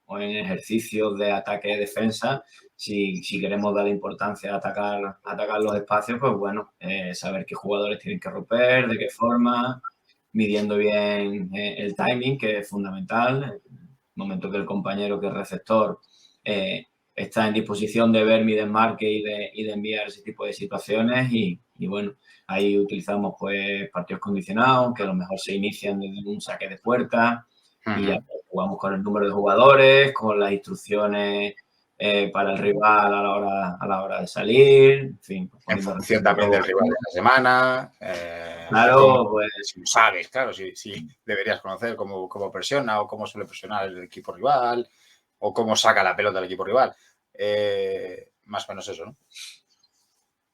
o en ejercicios de ataque y defensa, si queremos darle importancia a atacar los espacios, pues bueno, saber qué jugadores tienen que romper, de qué forma, midiendo bien el timing, que es fundamental. En el momento que el compañero, que es receptor, está en disposición de ver mi desmarque y de enviar ese tipo de situaciones y bueno, ahí utilizamos pues partidos condicionados, que a lo mejor se inician desde un saque de puerta y ya pues, jugamos con el número de jugadores, con las instrucciones para el rival a la hora de salir, en fin. Pues, en función también del rival de la semana. Claro, pues... Si lo sabes, claro, si deberías conocer cómo presiona o cómo suele presionar el equipo rival o cómo saca la pelota el equipo rival. Más o menos eso, ¿no?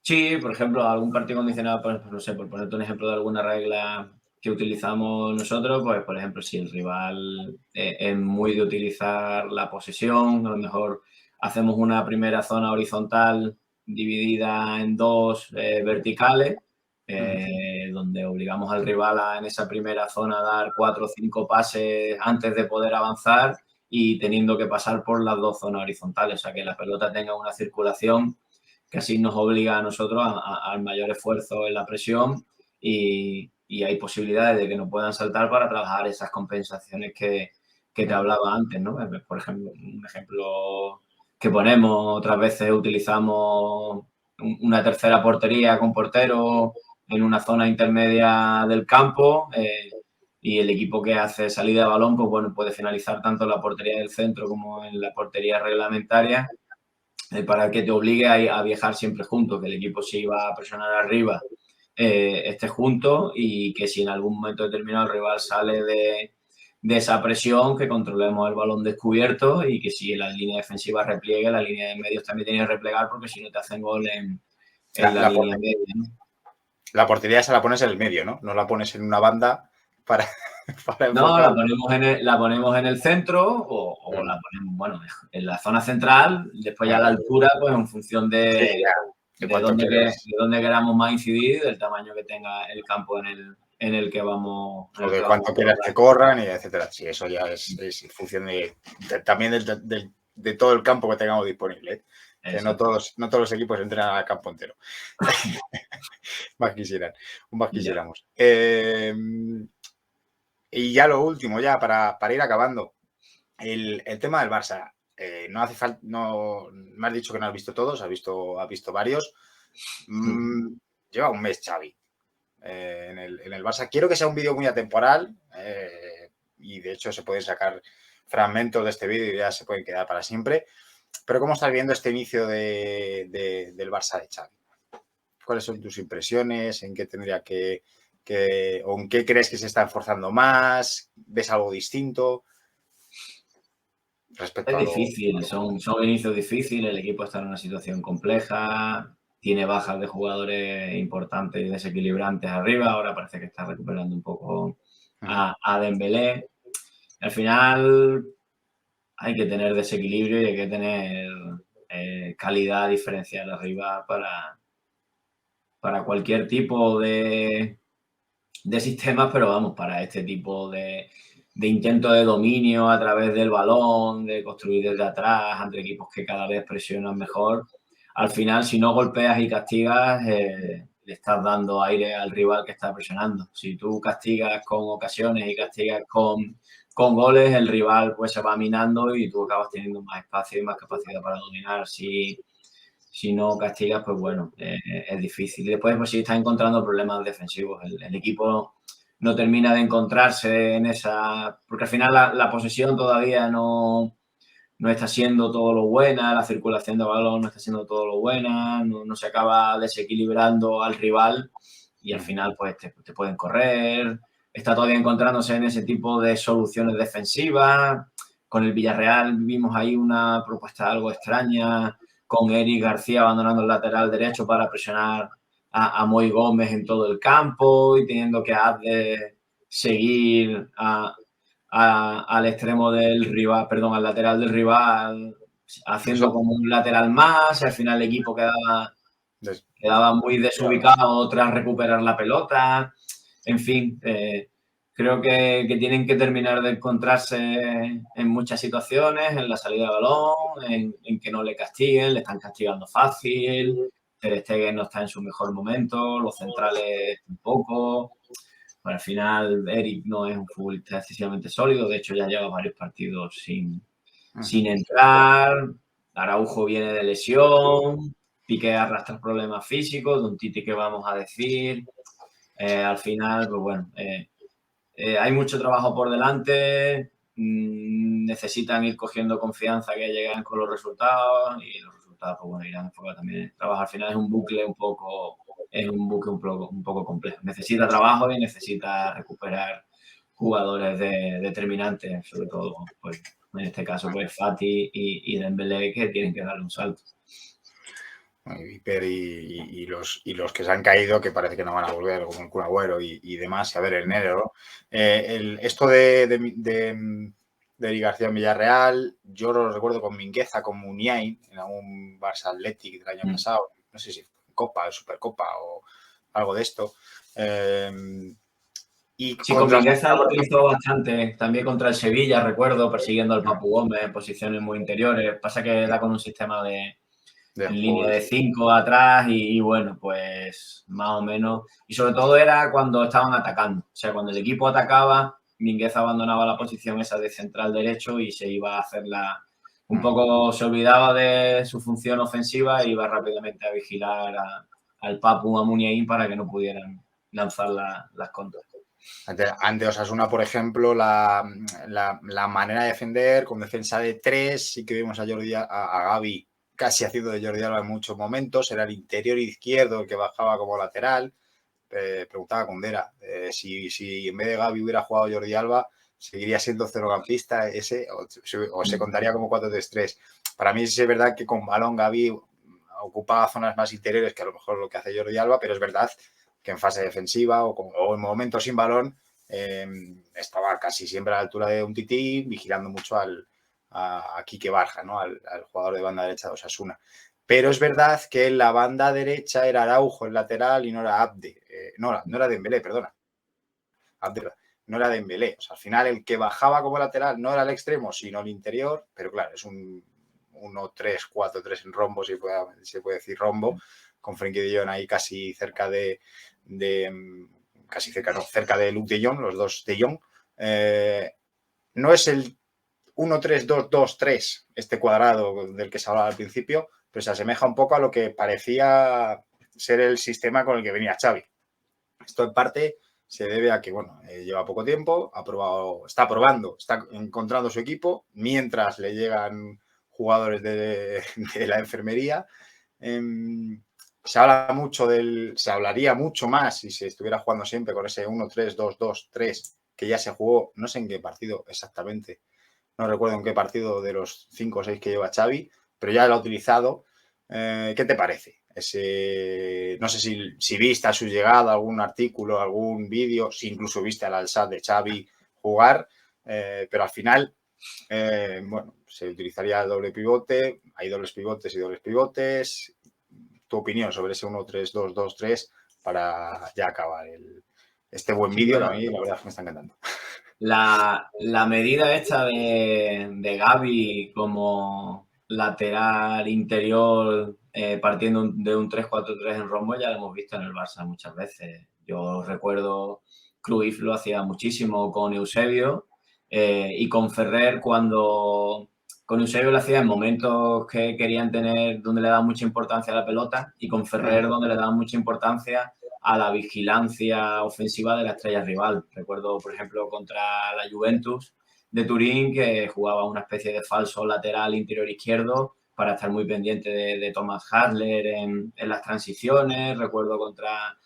Sí, por ejemplo, algún partido condicionado, pues, no sé, por ponerte un ejemplo de alguna regla que utilizamos nosotros, pues, por ejemplo, si el rival es muy de utilizar la posesión, a lo mejor hacemos una primera zona horizontal dividida en dos verticales, donde obligamos al rival en esa primera zona a dar 4 o 5 pases antes de poder avanzar y teniendo que pasar por las dos zonas horizontales, o sea, que la pelota tenga una circulación que así nos obliga a nosotros al mayor esfuerzo en la presión y hay posibilidades de que no puedan saltar para trabajar esas compensaciones que te hablaba antes, ¿no? Por ejemplo, un ejemplo que ponemos, otras veces utilizamos una tercera portería con portero en una zona intermedia del campo y el equipo que hace salida de balón, pues bueno, puede finalizar tanto en la portería del centro como en la portería reglamentaria para que te obligue a viajar siempre juntos, que el equipo si va a presionar arriba esté junto y que si en algún momento determinado el rival sale de esa presión, que controlemos el balón descubierto y que si la línea defensiva repliegue, la línea de medios también tiene que replegar porque si no te hacen gol en la línea media, ¿no? La portería esa la pones en el medio, ¿no? No la pones en una banda para no, la ponemos en el centro o la ponemos, bueno, en la zona central, después ya a la altura, pues en función de dónde queramos más incidir, del tamaño que tenga el campo en el que vamos. O de cuánto quieras que corran, y etcétera. Sí, eso ya es en función también de todo el campo que tengamos disponible. Que no todos los equipos entrenan al campo entero. Más quisiéramos. Y ya lo último, ya para ir acabando, el tema del Barça. No hace falta, no me has dicho que no has visto todos, has visto varios. Lleva un mes Xavi en el Barça. Quiero que sea un vídeo muy atemporal y de hecho se pueden sacar fragmentos de este vídeo y ya se pueden quedar para siempre. Pero ¿cómo estás viendo este inicio del Barça de Xavi? ¿Cuáles son tus impresiones? ¿En qué tendría o en qué crees que se está esforzando más? ¿Ves algo distinto? Es difícil, son inicios difíciles, el equipo está en una situación compleja, tiene bajas de jugadores importantes y desequilibrantes arriba, ahora parece que está recuperando un poco a Dembélé. Al final hay que tener desequilibrio y hay que tener calidad diferencial arriba para cualquier tipo de sistemas, pero vamos, para este tipo de intento de dominio a través del balón, de construir desde atrás, entre equipos que cada vez presionan mejor. Al final, si no golpeas y castigas, le estás dando aire al rival que está presionando. Si tú castigas con ocasiones y castigas con goles, el rival pues se va minando y tú acabas teniendo más espacio y más capacidad para dominar. Si no castigas, pues bueno, es difícil. Y después, pues sí, está encontrando problemas defensivos. El equipo no termina de encontrarse en esa... Porque al final la posesión todavía no está siendo todo lo buena, la circulación de balón no está siendo todo lo buena, no se acaba desequilibrando al rival y al final pues te pueden correr. Está todavía encontrándose en ese tipo de soluciones defensivas. Con el Villarreal vimos ahí una propuesta algo extraña con Eric García abandonando el lateral derecho para presionar a Moy Gómez en todo el campo y teniendo que seguir al extremo del rival, perdón, al lateral del rival, haciendo como un lateral más, y al final el equipo quedaba muy desubicado tras recuperar la pelota. En fin, Creo que tienen que terminar de encontrarse en muchas situaciones, en la salida de balón, en que no le castiguen, le están castigando fácil, Ter Stegen no está en su mejor momento, los centrales tampoco. Al final, Eric no es un futbolista excesivamente sólido, de hecho ya lleva varios partidos sin entrar, Araujo viene de lesión, Piqué arrastra problemas físicos, de un Titi que vamos a decir. Al final, pues bueno, hay mucho trabajo por delante, necesitan ir cogiendo confianza que lleguen con los resultados y los resultados, pues bueno, irán enfocados también en el trabajo. Al final es un bucle un poco complejo. Necesita trabajo y necesita recuperar jugadores determinantes, sobre todo, pues en este caso, pues Fati y Dembélé, que tienen que darle un salto. Y los que se han caído, que parece que no van a volver, como el Kun Agüero y demás, y a ver, el enero, ¿no? Esto de Eric García en Villarreal, yo lo recuerdo con Mingueza, con Muniain, en algún Barça Athletic del año pasado, no sé si Copa o Supercopa o algo de esto. Y sí, con Mingueza lo utilizó bastante, también contra el Sevilla, recuerdo, persiguiendo al Papu Gómez en posiciones muy interiores. Pasa que da con un sistema de línea de 5 atrás y bueno, pues más o menos. Y sobre todo era cuando estaban atacando. O sea, cuando el equipo atacaba, Mingueza abandonaba la posición esa de central derecho y se iba a hacerla un poco, se olvidaba de su función ofensiva e iba rápidamente a vigilar al Papu, a Muniain para que no pudieran lanzar las contras. Ante Osasuna, por ejemplo, la manera de defender con defensa de 3, sí que vimos a Gavi casi haciendo de Jordi Alba en muchos momentos, era el interior izquierdo el que bajaba como lateral. Preguntaba Condera si en vez de Gavi hubiera jugado Jordi Alba, seguiría siendo centrocampista ese o se contaría como 4-3-3. Para mí sí es verdad que con balón Gavi ocupaba zonas más interiores que a lo mejor lo que hace Jordi Alba, pero es verdad que en fase defensiva o en momentos sin balón estaba casi siempre a la altura de un Tití, vigilando mucho a Quique Barja, ¿no? al jugador de banda derecha de Osasuna. Pero es verdad que en la banda derecha era Araujo el lateral y no era Abde. No era Dembélé, perdona. Abde, no era Dembélé. O sea, al final el que bajaba como lateral no era el extremo, sino el interior. Pero claro, es un 1-3-4-3 en rombo, se puede decir rombo, con Frenkie de Jong ahí casi cerca cerca de Luke de Jong, los dos de Jong. No es el 1-3-2-2-3, este cuadrado del que se hablaba al principio, pero se asemeja un poco a lo que parecía ser el sistema con el que venía Xavi. Esto en parte se debe a que, bueno, lleva poco tiempo, está probando, está encontrando su equipo, mientras le llegan jugadores de la enfermería. Se hablaría mucho más si se estuviera jugando siempre con ese 1-3-2-2-3 que ya se jugó, no sé en qué partido exactamente, no recuerdo en qué partido de los 5 o 6 que lleva Xavi, pero ya lo ha utilizado. ¿Qué te parece? No sé si viste a su llegada algún artículo, algún vídeo, si incluso viste al Al-Sadd de Xavi jugar, pero al final, bueno, se utilizaría el doble pivote, hay dobles pivotes y dobles pivotes. Tu opinión sobre ese 1-3-2-2-3 para ya acabar este buen vídeo, que a mí la verdad es que me está encantando. La medida esta de Gavi como lateral interior partiendo de un 3-4-3 en rombo ya lo hemos visto en el Barça muchas veces. Yo recuerdo Cruyff lo hacía muchísimo con Eusebio y con Ferrer cuando con Eusebio lo hacía en momentos que querían tener donde le daban mucha importancia a la pelota y con Ferrer donde le daban mucha importancia a la vigilancia ofensiva de la estrella rival. Recuerdo, por ejemplo, contra la Juventus de Turín, que jugaba una especie de falso lateral interior izquierdo para estar muy pendiente de Thomas Hasler en las transiciones. Recuerdo contra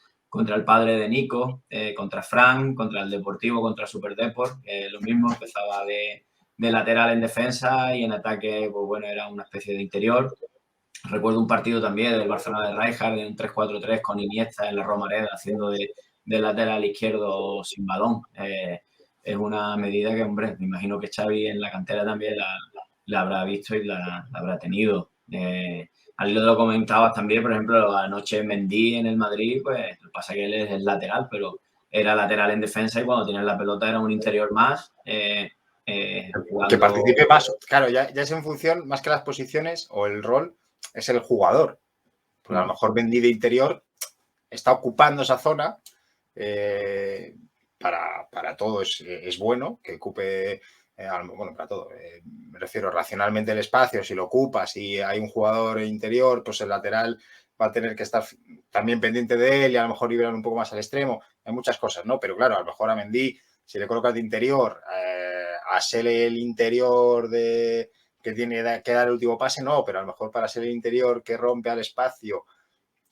el padre de Nico, contra Frank, contra el Deportivo, contra Super Deport, lo mismo, empezaba de lateral en defensa y en ataque, pues bueno, era una especie de interior. Recuerdo un partido también del Barcelona de Rijkaard en un 3-4-3 con Iniesta en la Romareda haciendo de lateral izquierdo sin balón. Es una medida que, hombre, me imagino que Xavi en la cantera también la habrá visto y la habrá tenido. Al lo comentabas también, por ejemplo, anoche Mendy en el Madrid, pues lo que pasa es que él es el lateral, pero era lateral en defensa y cuando tienes la pelota era un interior más. Jugando... Que participe más. Claro, ya es en función, más que las posiciones o el rol, es el jugador. Porque a lo mejor Mendy de interior está ocupando esa zona. Para todo es bueno que ocupe, bueno, para todo. Me refiero racionalmente el espacio, si lo ocupas, si hay un jugador interior, pues el lateral va a tener que estar también pendiente de él y a lo mejor liberar un poco más al extremo. Hay muchas cosas, ¿no? Pero claro, a lo mejor a Mendy, si le colocas de interior, a ser el interior que tiene que dar el último pase, no, pero a lo mejor para ser el interior que rompe al espacio,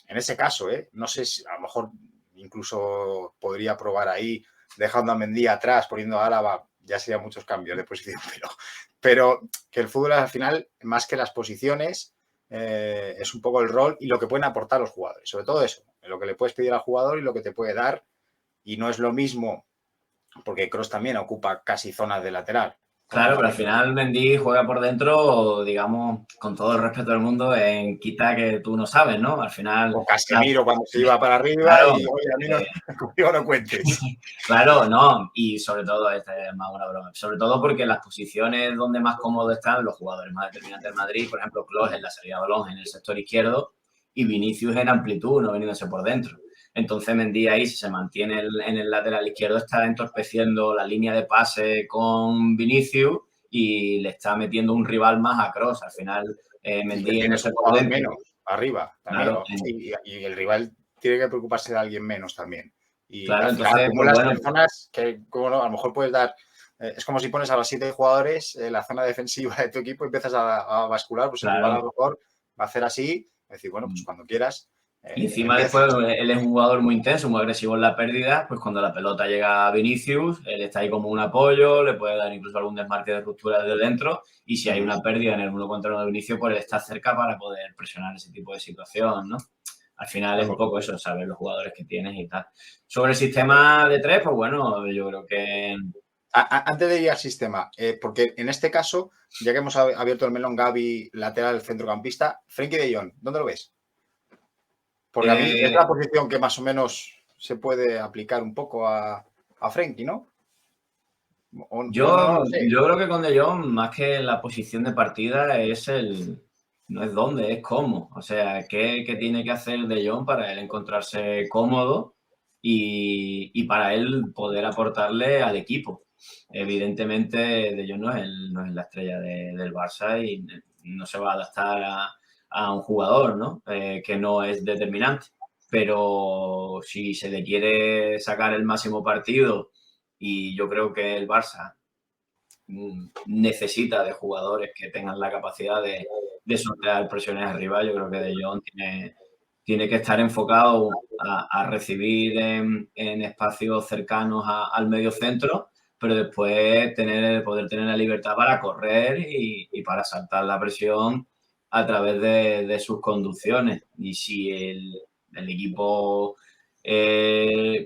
en ese caso, no sé si a lo mejor incluso podría probar ahí, dejando a Mendy atrás, poniendo a Álava, ya serían muchos cambios de posición, pero que el fútbol al final, más que las posiciones, es un poco el rol y lo que pueden aportar los jugadores, sobre todo eso, lo que le puedes pedir al jugador y lo que te puede dar, y no es lo mismo, porque Kroos también ocupa casi zonas de lateral. Claro, pero al final Mendy juega por dentro, digamos, con todo el respeto del mundo, en quita que tú no sabes, ¿no? Al final... O Casemiro cuando se iba para arriba, claro, y oye, a mí conmigo no cuentes. Claro, no, y sobre todo, esta es más una broma, sobre todo porque las posiciones donde más cómodos están los jugadores más determinantes del Madrid, por ejemplo, Kroos en la salida de balón en el sector izquierdo y Vinicius en amplitud, no veniéndose por dentro. Entonces Mendy ahí, si se mantiene en el lateral izquierdo, está entorpeciendo la línea de pase con Vinicius y le está metiendo un rival más a Kroos. Al final, Mendy en Tienes ese un por jugador dentro. menos arriba también, Claro, y el rival tiene que preocuparse de alguien menos también. Y claro, al final entonces, pues acumulas bueno, en zonas que, bueno, a lo mejor puedes dar. Es como si pones a los 7 jugadores en la zona defensiva de tu equipo y empiezas a bascular, pues el rival a claro. lo mejor va a hacer así, decir, bueno, pues cuando quieras, Y encima empiezas. después él es un jugador muy intenso, muy agresivo en la pérdida, pues cuando la pelota llega a Vinicius, él está ahí como un apoyo, le puede dar incluso algún desmarque de ruptura desde dentro y si hay una pérdida en el 1 contra 1 de Vinicius, pues él está cerca para poder presionar ese tipo de situación, ¿no? Al final es un poco eso, saber los jugadores que tienes y tal. Sobre el sistema de 3, pues bueno, yo creo que... Antes de ir al sistema, porque en este caso, ya que hemos abierto el melón Gavi, lateral centrocampista, Frenkie de Jong, ¿dónde lo ves? Porque a mí es la posición que más o menos se puede aplicar un poco a Frenkie, ¿no? No lo sé. Yo creo que con De Jong, más que la posición de partida, no es dónde, es cómo. O sea, qué tiene que hacer De Jong para él encontrarse cómodo y para él poder aportarle al equipo. Evidentemente, De Jong no es la estrella del Barça y no se va a adaptar a un jugador, ¿no? Que no es determinante. Pero si se le quiere sacar el máximo partido y yo creo que el Barça necesita de jugadores que tengan la capacidad de sortear presiones arriba. Yo creo que De Jong tiene que estar enfocado a recibir en espacios cercanos al medio centro, pero después poder tener la libertad para correr y para saltar la presión a través de sus conducciones. Y si el equipo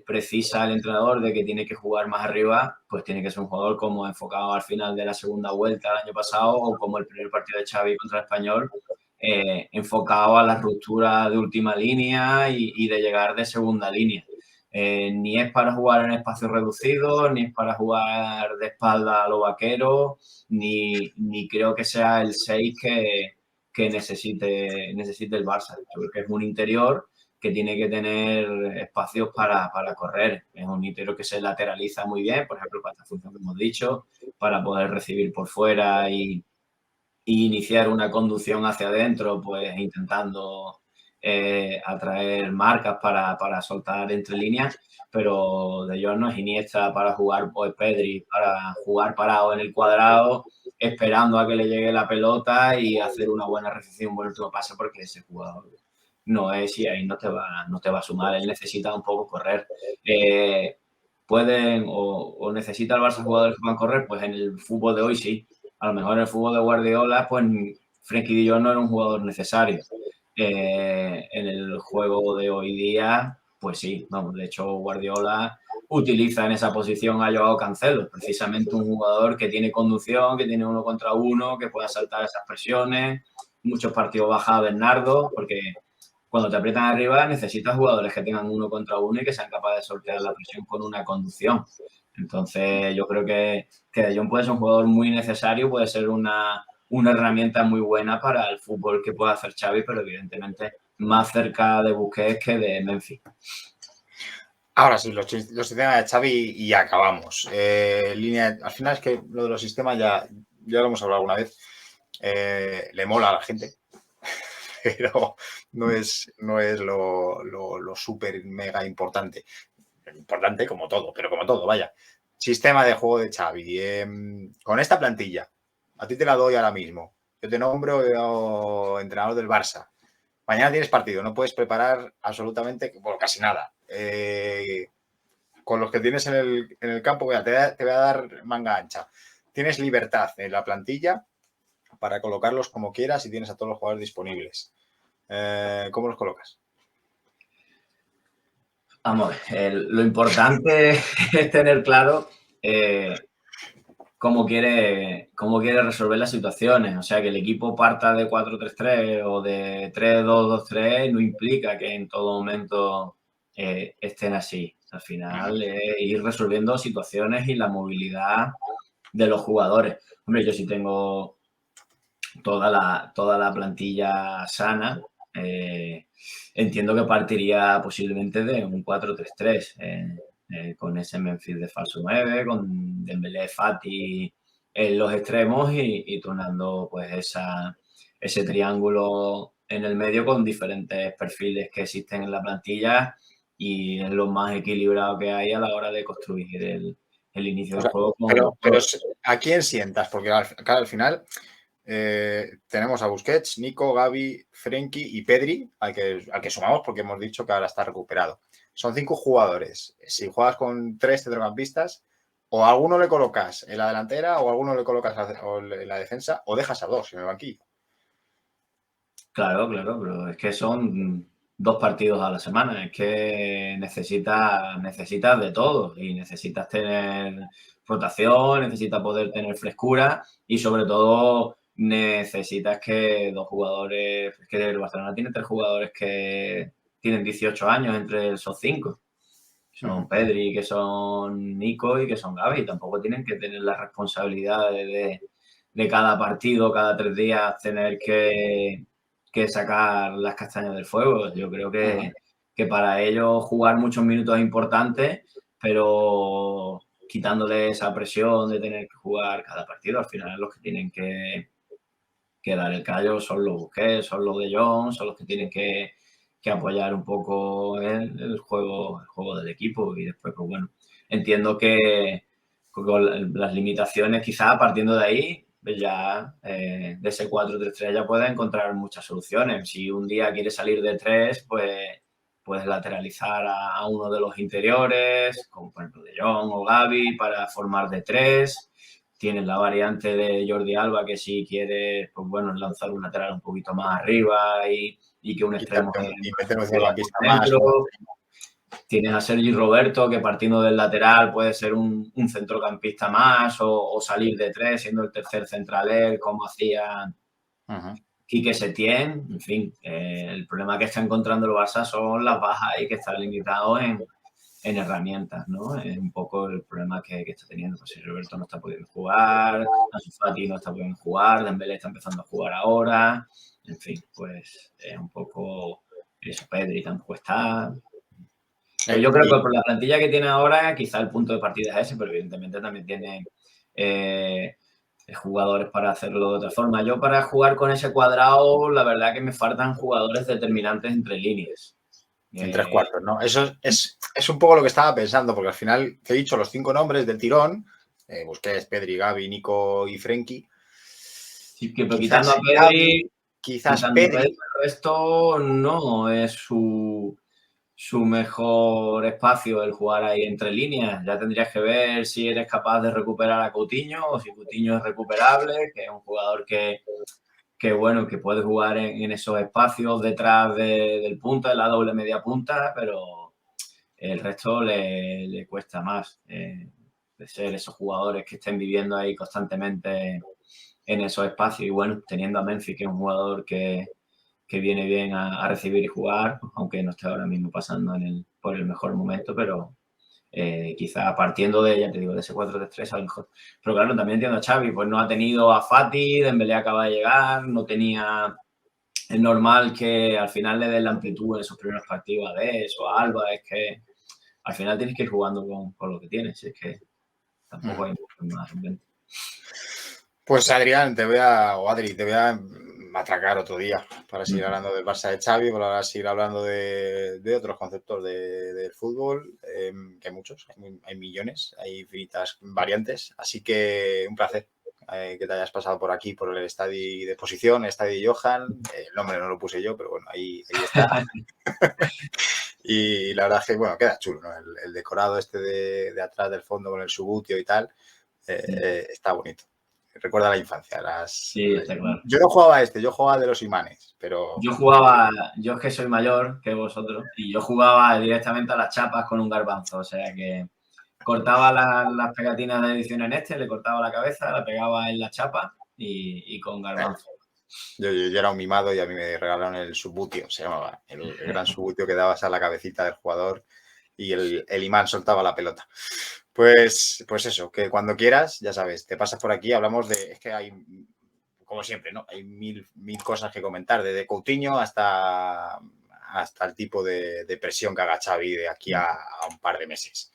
precisa el entrenador de que tiene que jugar más arriba, pues tiene que ser un jugador como enfocado al final de la segunda vuelta el año pasado o como el primer partido de Xavi contra el Español, enfocado a la ruptura de última línea y de llegar de segunda línea. Ni es para jugar en espacios reducidos, ni es para jugar de espalda a lo vaquero, ni creo que sea el 6 que necesite el Barça. Yo creo que es un interior que tiene que tener espacios para correr. Es un interior que se lateraliza muy bien, por ejemplo, para esta función que hemos dicho, para poder recibir por fuera y iniciar una conducción hacia adentro, pues intentando atraer marcas para soltar entre líneas, pero De Jong no es Iniesta para jugar, o es Pedri para jugar parado en el cuadrado, esperando a que le llegue la pelota y hacer una buena recepción, un buen último pase, porque ese jugador no es y ahí no te va a sumar. Él necesita un poco correr. Pueden o necesita el Barça jugadores que puedan correr, pues en el fútbol de hoy sí. A lo mejor en el fútbol de Guardiola, pues Frenkie de Jong no era un jugador necesario. En el juego de hoy día, pues sí, vamos, de hecho Guardiola utiliza en esa posición a Joao Cancelo, precisamente un jugador que tiene conducción, que tiene 1 contra 1, que pueda saltar esas presiones. Muchos partidos baja a Bernardo, porque cuando te aprietan arriba necesitas jugadores que tengan uno contra uno y que sean capaces de sortear la presión con una conducción. Entonces, yo creo que De Jong puede ser un jugador muy necesario, puede ser una herramienta muy buena para el fútbol que pueda hacer Xavi, pero evidentemente más cerca de Busquets que de Memphis. Ahora sí, los sistemas de Xavi y acabamos. Al final es que lo de los sistemas ya lo hemos hablado alguna vez. Le mola a la gente, pero no es lo súper mega importante. Importante como todo, vaya. Sistema de juego de Xavi. Con esta plantilla, a ti te la doy ahora mismo. Yo te nombro entrenador del Barça. Mañana tienes partido, no puedes preparar absolutamente, bueno, casi nada. Con los que tienes en el campo, te voy a dar manga ancha. Tienes libertad en la plantilla para colocarlos como quieras y tienes a todos los jugadores disponibles. ¿Cómo los colocas? Vamos, lo importante es tener claro cómo quiere resolver las situaciones. O sea, que el equipo parta de 4-3-3 o de 3-2-2-3 no implica que en todo momento estén así. Al final es ir resolviendo situaciones y la movilidad de los jugadores. Hombre, yo sí tengo toda la plantilla sana. Entiendo que partiría posiblemente de un 4-3-3 con ese Memphis de falso 9, con Dembélé, Fati en los extremos y turnando pues ese triángulo en el medio con diferentes perfiles que existen en la plantilla y es lo más equilibrado que hay a la hora de construir el inicio del juego. Pero ¿a quién sientas? Porque al final tenemos a Busquets, Nico, Gavi, Frenkie y Pedri, al que sumamos porque hemos dicho que ahora está recuperado. Son 5 jugadores. Si juegas con 3 centrocampistas, o a alguno le colocas en la delantera, o a alguno le colocas en la defensa, o dejas a 2 en el banquillo. Claro, pero es que son 2 partidos a la semana, es que necesitas de todo y necesitas tener rotación, necesitas poder tener frescura y sobre todo necesitas que 2 jugadores, es que el Barcelona tiene 3 jugadores que tienen 18 años entre esos 5. Son Pedri, que son Nico y que son Gavi. Tampoco tienen que tener la responsabilidad de cada partido, cada 3 días, tener que sacar las castañas del fuego. Yo creo que para ellos jugar muchos minutos es importante, pero quitándole esa presión de tener que jugar cada partido, al final los que tienen que dar el callo son los Busquets, son los De Jong, son los que tienen que apoyar un poco el juego del equipo. Y después, pues bueno, entiendo que con las limitaciones, quizás partiendo de ahí, ya de ese 4-3-3 ya puedes encontrar muchas soluciones. Si un día quieres salir de 3, pues puedes lateralizar a uno de los interiores, como por ejemplo De Jong o Gavi, para formar de 3. Tienes la variante de Jordi Alba, que si quieres, pues bueno, lanzar un lateral un poquito más arriba y que un extremo y meter un centrocampista más. Tienes a Sergi Roberto, que partiendo del lateral puede ser un centrocampista más o salir de 3, siendo el tercer central, como hacía Quique Setién. En fin, el problema que está encontrando el Barça son las bajas y que está limitado en herramientas, ¿no? Es un poco el problema que está teniendo. Pues si Roberto no está pudiendo jugar, Ansu Fati no está pudiendo jugar, Dembélé está empezando a jugar ahora. En fin, pues es un poco eso. Pedri tampoco está. Pero yo creo que por la plantilla que tiene ahora, quizá el punto de partida es ese, pero evidentemente también tiene jugadores para hacerlo de otra forma. Yo para jugar con ese cuadrado, la verdad que me faltan jugadores determinantes entre líneas. En 3/4, ¿no? Eso es un poco lo que estaba pensando, porque al final te he dicho los 5 nombres del tirón, Busquets, Pedri, Gavi, Nico y Frenkie. Sí, pero quitando a Pedri, quizás Pedri. El resto no es su mejor espacio el jugar ahí entre líneas. Ya tendrías que ver si eres capaz de recuperar a Coutinho o si Coutinho es recuperable, que es un jugador que bueno, que puede jugar en esos espacios detrás del punta, de la doble media punta, pero el resto le cuesta más de ser esos jugadores que estén viviendo ahí constantemente en esos espacios. Y bueno, teniendo a Memphis, que es un jugador que que viene bien a recibir y jugar, aunque no esté ahora mismo pasando por el mejor momento, pero quizá partiendo de, ya te digo, de ese 4-3-3 a lo mejor. Pero claro, también entiendo a Xavi, pues no ha tenido a Fati, Dembélé acaba de llegar, no tenía... Es normal que al final le den la amplitud en esos primeros partidos a Dest o a Alba, es que al final tienes que ir jugando con lo que tienes, es que tampoco hay mucho más invento. Pues Adrián, Adri, te voy a atracar otro día para seguir hablando del Barça de Xavi, para seguir hablando de otros conceptos del fútbol, que hay muchos, hay millones, hay infinitas variantes, así que un placer que te hayas pasado por aquí, por el estadio de Posición, estadio Johan, el nombre no lo puse yo, pero bueno, ahí está. Y la verdad es que, bueno, queda chulo, ¿no? El decorado este de atrás del fondo con el subutio y tal, está bonito. Recuerda la infancia. Sí, está claro. Yo no jugaba a yo jugaba de los imanes, pero... Yo es que soy mayor que vosotros y yo jugaba directamente a las chapas con un garbanzo, o sea que cortaba las pegatinas de edición en le cortaba la cabeza, la pegaba en la chapa y con garbanzo. Yo era un mimado y a mí me regalaron el subutio, se llamaba, el gran subutio que dabas a la cabecita del jugador y el imán soltaba la pelota. Pues eso, que cuando quieras, ya sabes, te pasas por aquí, hablamos de... Es que hay, como siempre, ¿no? Hay mil cosas que comentar, desde Coutinho hasta el tipo de presión que haga Xavi de aquí a un par de meses.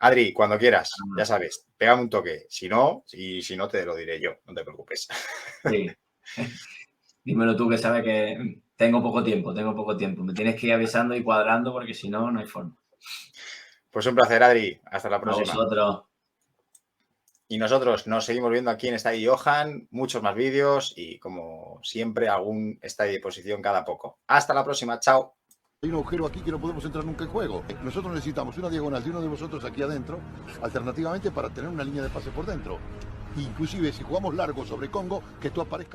Adri, cuando quieras, ya sabes, pégame un toque. Si no, te lo diré yo, no te preocupes. Sí. Dímelo tú, que sabes que tengo poco tiempo. Me tienes que ir avisando y cuadrando porque si no, no hay forma. Pues un placer, Adri. Hasta la próxima. A vosotros. Y nosotros nos seguimos viendo aquí en Estadio Johan, muchos más vídeos y, como siempre, algún estadio de posición cada poco. Hasta la próxima. Chao. Hay un agujero aquí que no podemos entrar nunca en juego. Nosotros necesitamos una diagonal de uno de vosotros aquí adentro, alternativamente para tener una línea de pase por dentro. Inclusive si jugamos largo sobre Congo, que tú aparezcas.